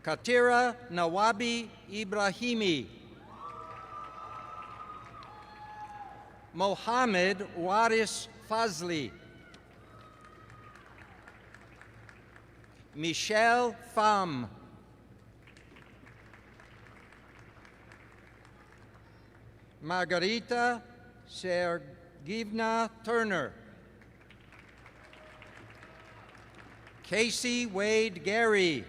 Katira Nawabi Ibrahimi. Mohammed Waris Fazli. Michelle Pham. Margarita Sergivna Turner. Casey Wade Gary.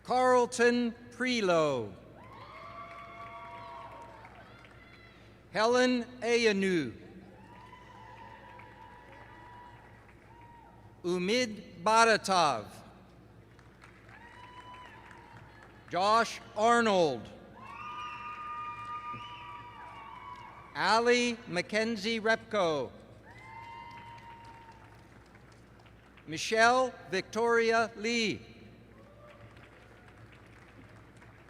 Carlton Prelo. Helen Ayanu. Umid Baratov. Josh Arnold. Ali Mackenzie Repko. Michelle Victoria Lee.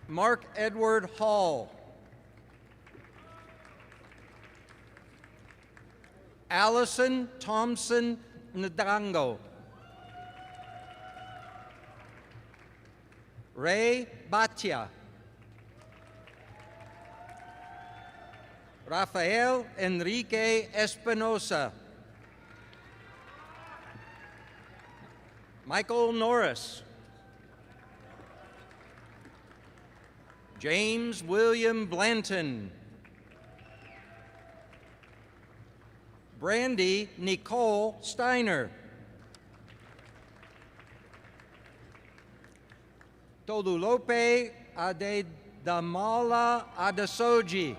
Mark Edward Hall. Allison Thompson Ndango. Ray Batia. Rafael Enrique Espinosa. Michael Norris. James William Blanton. Brandy Nicole Steiner. Tolulope Adedamala Adesoji.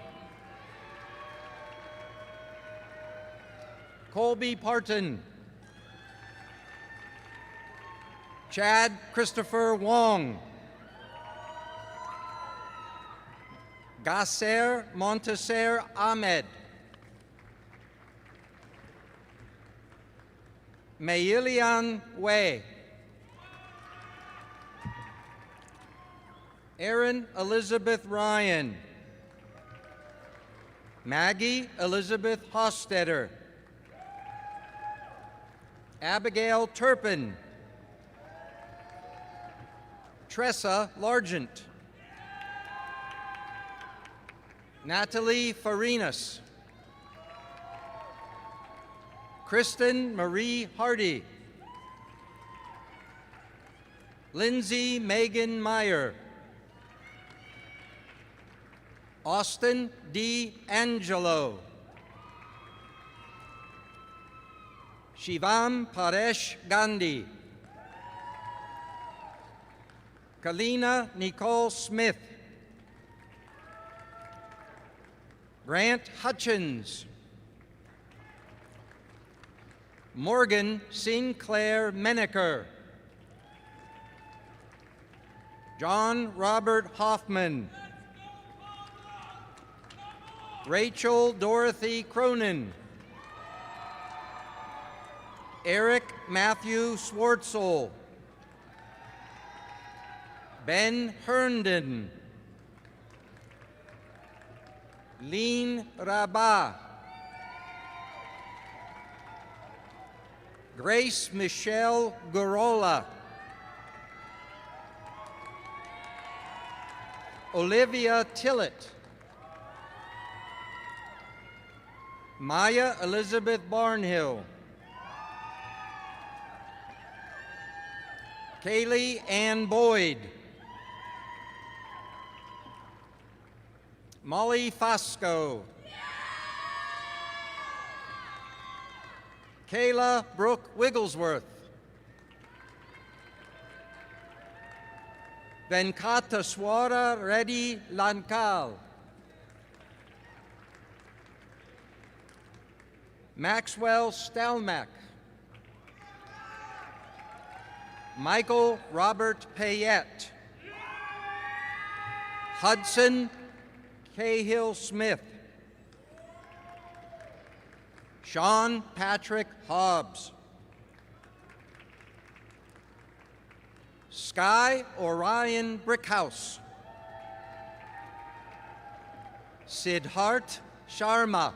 Colby Parton. Chad Christopher Wong. Gasser Monteser Ahmed. Mayilian Wei. Erin Elizabeth Ryan. Maggie Elizabeth Hostetter. Abigail Turpin. Tressa Largent. Natalie Farinas. Kristen Marie Hardy. Lindsay Megan Meyer. Austin D. Angelo. Shivam Paresh Gandhi. Kalina Nicole Smith. Grant Hutchins. Morgan Sinclair Menaker. John Robert Hoffman. Rachel Dorothy Cronin. Eric Matthew Swartzel. Ben Herndon. Lean Rabah. Grace Michelle Gorola. Olivia Tillett. Maya Elizabeth Barnhill. Kaylee Ann Boyd. Molly Fosco. Kayla Brooke Wigglesworth. Venkataswara Reddy Lankal. Maxwell Stelmack. Michael Robert Payette. Hudson Cahill Smith. Sean Patrick Hobbs. Sky Orion Brickhouse. Siddharth Sharma.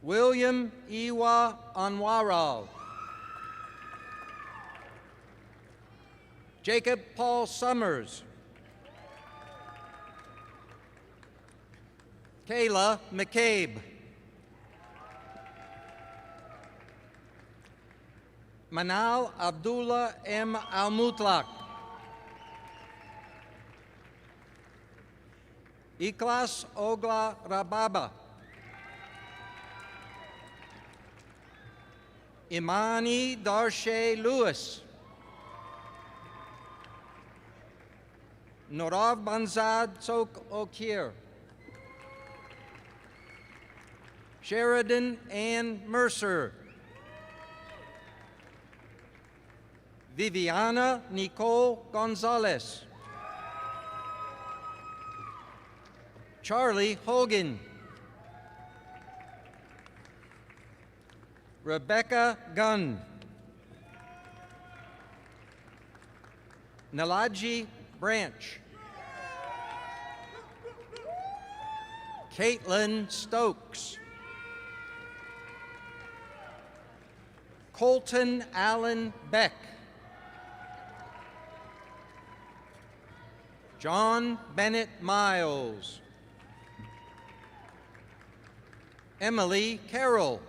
William Iwa Anwaral. Jacob Paul Summers. Kayla McCabe. Manal Abdullah M. Al-Mutlaq. Iklas Ogla Rababa. Imani Darshay Lewis. Norav Banzad Sok Okir. Sheridan Ann Mercer. Viviana Nicole Gonzalez. Charlie Hogan. Rebecca Gunn. Nalaji Branch. Caitlin Stokes. Colton Allen Beck. John Bennett Miles. Emily Carroll.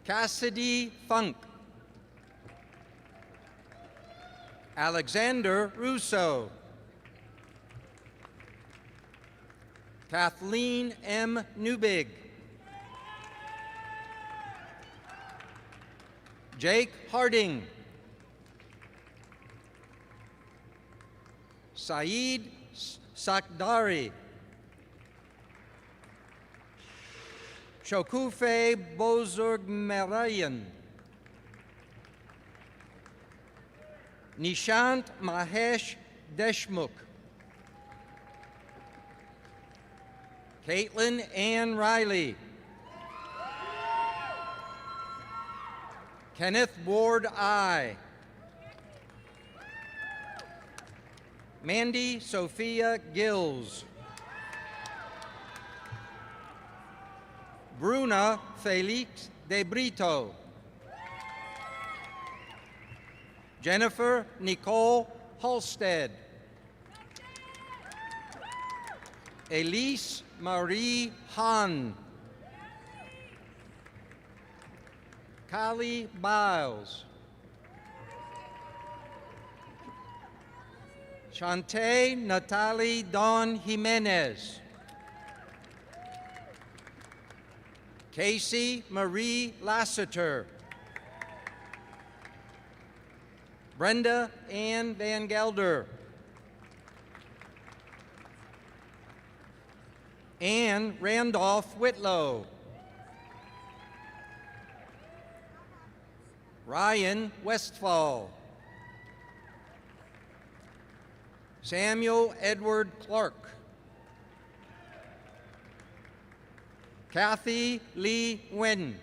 Cassidy Funk. Alexander Russo. Kathleen M. Newbig. Jake Harding. Saeed Sakdari. Shokufe Bozorg Merayan. Nishant Mahesh Deshmukh. Caitlin Ann Riley. Kenneth Ward I. Mandy Sophia Gills. Bruna Felix de Brito. Jennifer Nicole Halstead. Elise Marie Hahn. Kali Biles. Shante Natalie Don Jimenez. Casey Marie Lassiter. Brenda Ann Van Gelder. Anne Randolph Whitlow. Ryan Westfall. Samuel Edward Clark. Kathy Lee Wynn.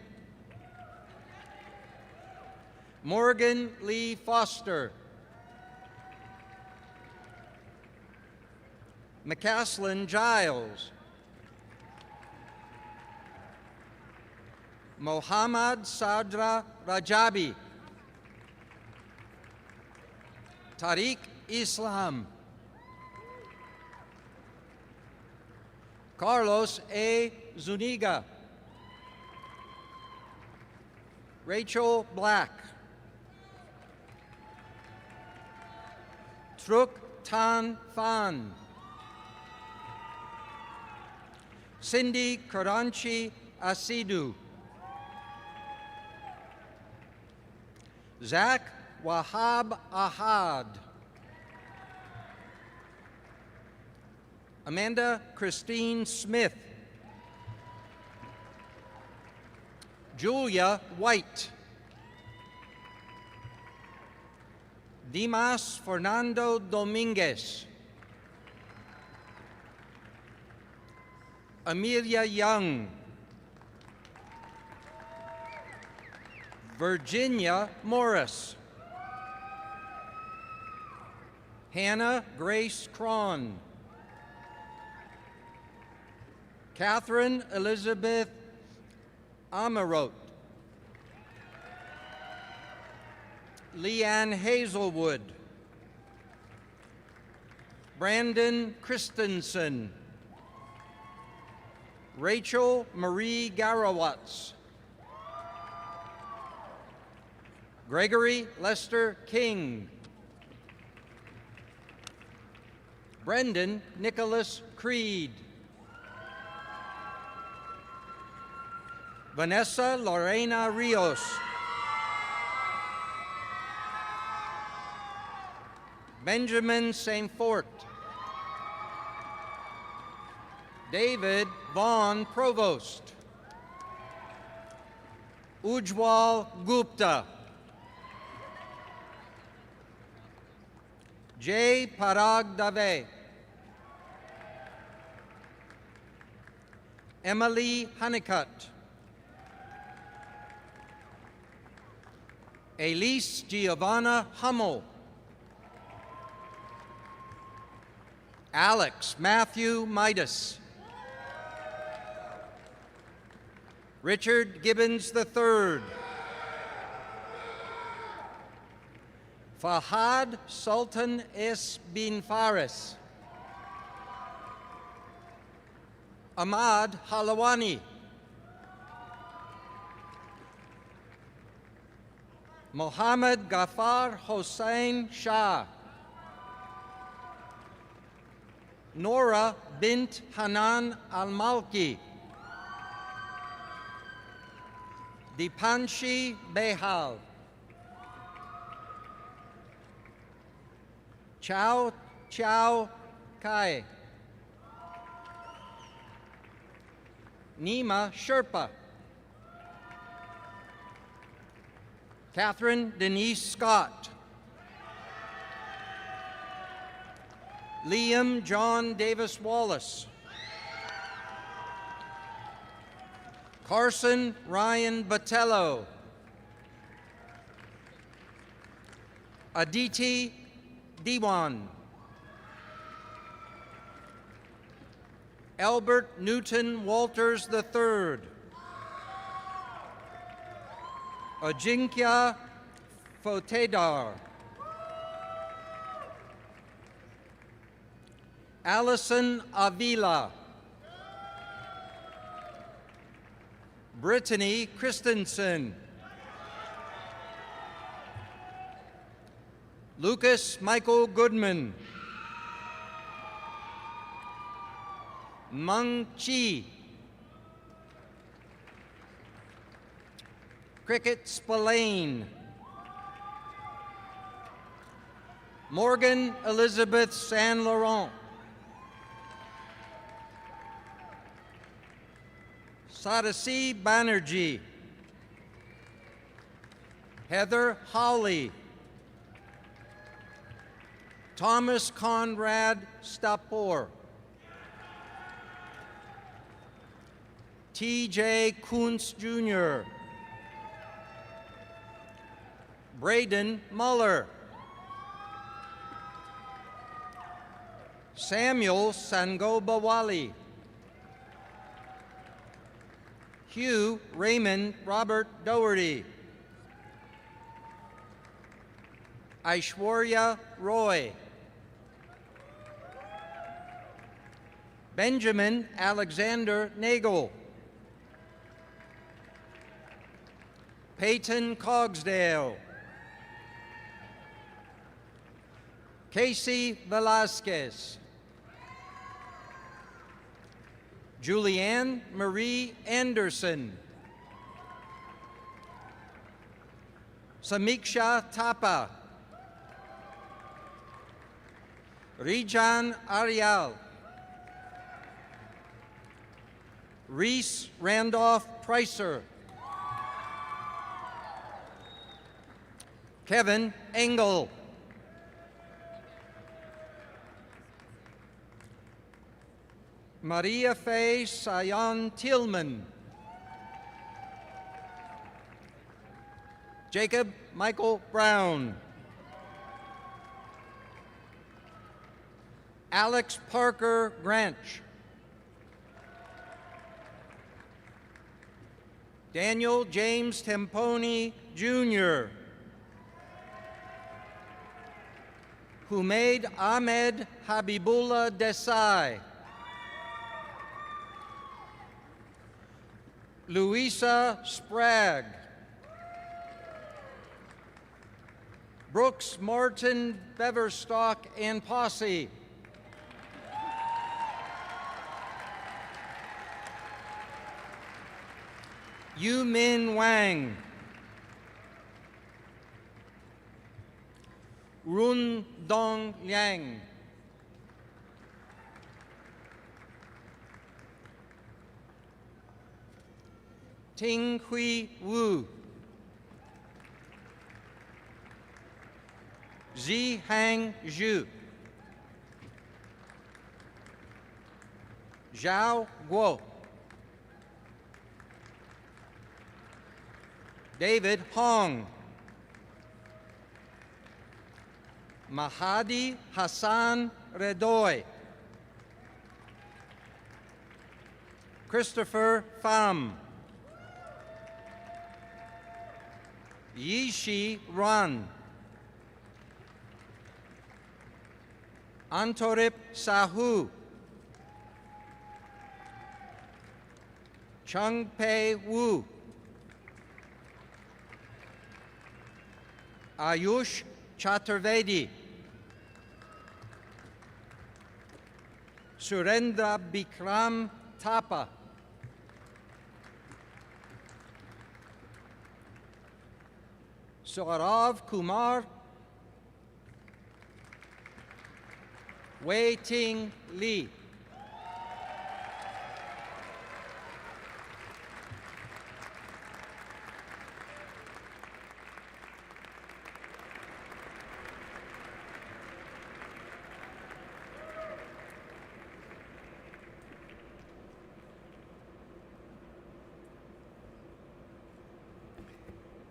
Morgan Lee Foster. McCaslin Giles. Mohammad Sadra Rajabi. Tariq Islam. Carlos A. Zuniga. Rachel Black. Truk Tan Fan. Cindy Karanchi Asidu. Zach Wahab Ahad. Amanda Christine Smith. Julia White. Dimas Fernando Dominguez. Amelia Young. Virginia Morris. Hannah Grace Cron. Catherine Elizabeth Amarot. Leanne Hazelwood. Brandon Christensen. Rachel Marie Garawatz. Gregory Lester King. Brendan Nicholas Creed. Vanessa Lorena Rios. Benjamin St. Fort. David Vaughn Provost. Ujwal Gupta. Jay Parag Dave. Emily Honeycutt. Elise Giovanna Hummel. Alex Matthew Midas. Richard Gibbons III. Fahad Sultan S. bin Faris. Ahmad Halawani. Mohammed Ghaffar Hossein Shah. Nora bint Hanan Al-Malki. Dipanshi Behal. Chow Chow Kai. Nima Sherpa. Catherine Denise Scott. Liam John Davis Wallace. Carson Ryan Botello. Aditi Diwan. Albert Newton Walters III. Ajinkya Fotedar. Allison Avila. Brittany Christensen. Lucas Michael Goodman. Meng Chi. Cricket Spillane. Morgan Elizabeth Saint Laurent. Sadasi Banerjee. Heather Hawley. Thomas Conrad Stapor. T.J. Kuntz Jr. Braden Muller. Samuel Sangobawali. Hugh Raymond Robert Doherty. Aishwarya Roy. Benjamin Alexander Nagel. Peyton Cogsdale. Casey Velasquez. Julianne Marie Anderson. Samiksha Tapa. Rijan Arial. Reese Randolph Pricer. Kevin Engel. Maria Faye Sayan Tillman. Jacob Michael Brown. Alex Parker Granch. Daniel James Temponi, Jr. Humaid Ahmed Habibullah Desai. Louisa Sprague. Brooks Martin Beverstock and Posse. Yu Min Wang. Run Dong Liang. Ting Hui Wu. Zi Hang Zhu. Zhao Guo. David Hong. Mahadi Hassan Redoy. Christopher Pham. Yishi Ran. Antorip Sahu. Chung Pei Wu. Ayush Chaturvedi. Surendra Bikram Thapa. Saurav Kumar. Wei Ting Li.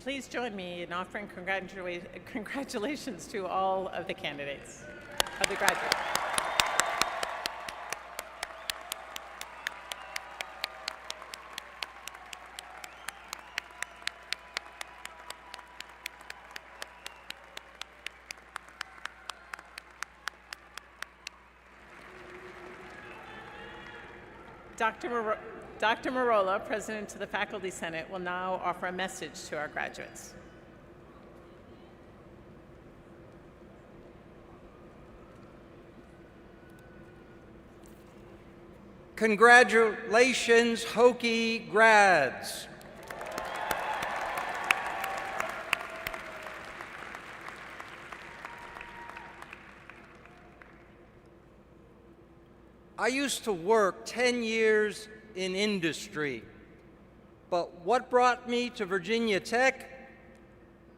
Please join me in offering congratulations to all of the candidates, of the graduates. Dr. Marola, President of the Faculty Senate, will now offer a message to our graduates. Congratulations, Hokie grads. I used to work 10 years in industry, but what brought me to Virginia Tech?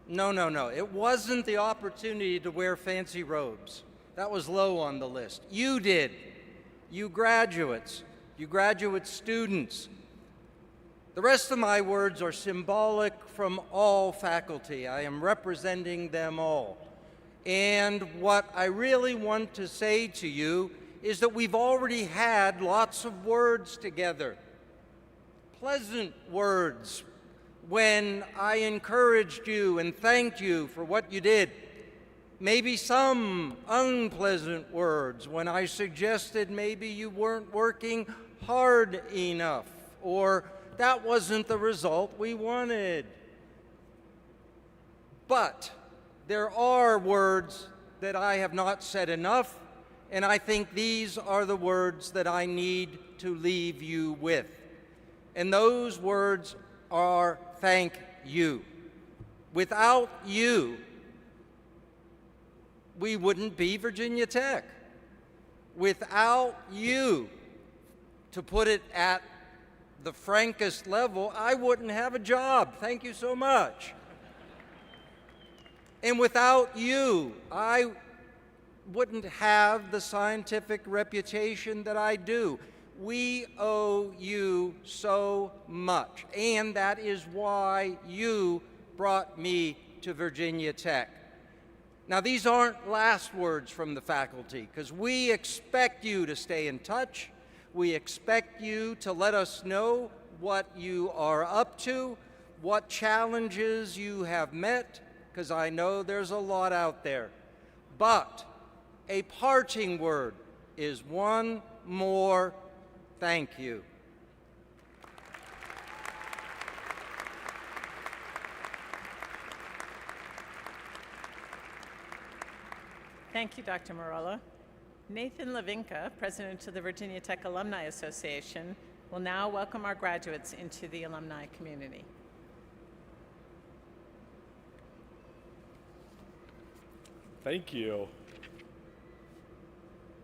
No. It wasn't the opportunity to wear fancy robes. That was low on the list. You did. You graduates, you graduate students. The rest of my words are symbolic from all faculty. I am representing them all. And what I really want to say to you is that we've already had lots of words together. Pleasant words when I encouraged you and thanked you for what you did. Maybe some unpleasant words when I suggested maybe you weren't working hard enough, or that wasn't the result we wanted. But there are words that I have not said enough, and I think these are the words that I need to leave you with. And those words are thank you. Without you, we wouldn't be Virginia Tech. Without you, to put it at the frankest level, I wouldn't have a job. Thank you so much. And without you, I wouldn't have the scientific reputation that I do. We owe you so much, and that is why you brought me to Virginia Tech. Now, these aren't last words from the faculty, because we expect you to stay in touch. We expect you to let us know what you are up to, what challenges you have met, because I know there's a lot out there. But a parting word is one more thank you. Thank you, Dr. Merola. Nathan Levinka, President of the Virginia Tech Alumni Association, will now welcome our graduates into the alumni community. Thank you.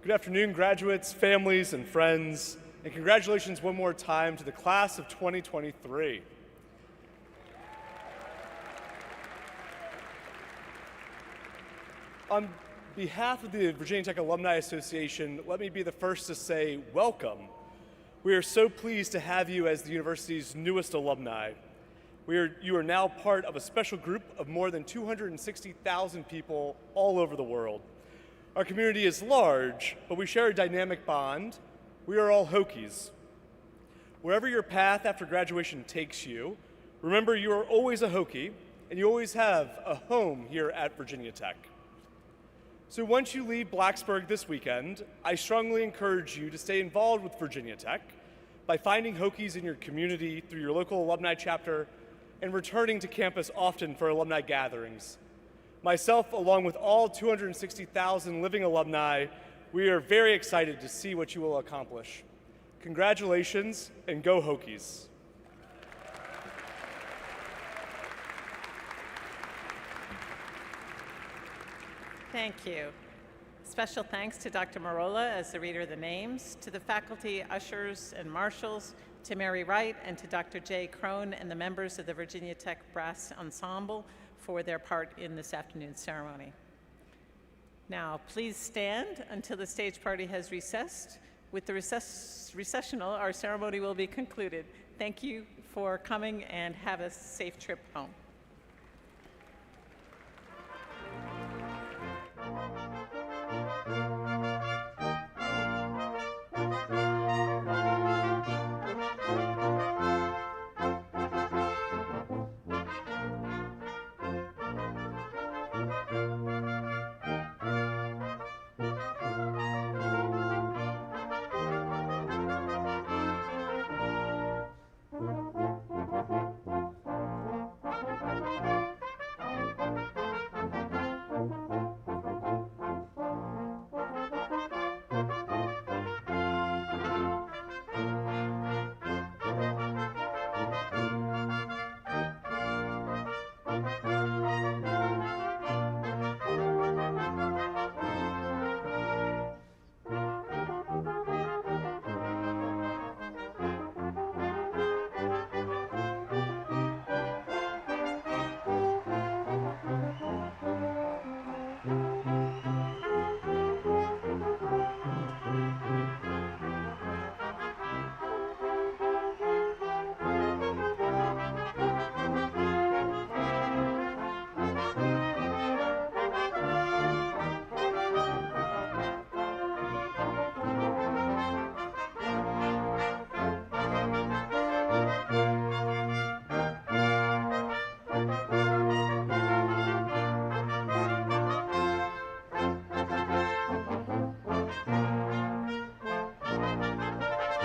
Good afternoon, graduates, families, and friends, and congratulations one more time to the class of 2023. On behalf of the Virginia Tech Alumni Association, let me be the first to say welcome. We are so pleased to have you as the university's newest alumni. You are now part of a special group of more than 260,000 people all over the world. Our community is large, but we share a dynamic bond. We are all Hokies. Wherever your path after graduation takes you, remember you are always a Hokie, and you always have a home here at Virginia Tech. So once you leave Blacksburg this weekend, I strongly encourage you to stay involved with Virginia Tech by finding Hokies in your community through your local alumni chapter and returning to campus often for alumni gatherings. Myself, along with all 260,000 living alumni, we are very excited to see what you will accomplish. Congratulations, and go Hokies. Thank you. Special thanks to Dr. Merola as the reader of the names, to the faculty, ushers, and marshals, to Mary Wright, and to Dr. Jay Crone and the members of the Virginia Tech Brass Ensemble for their part in this afternoon's ceremony. Now, please stand until the stage party has recessed. With the recessional, our ceremony will be concluded. Thank you for coming, and have a safe trip home.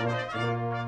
Thank you.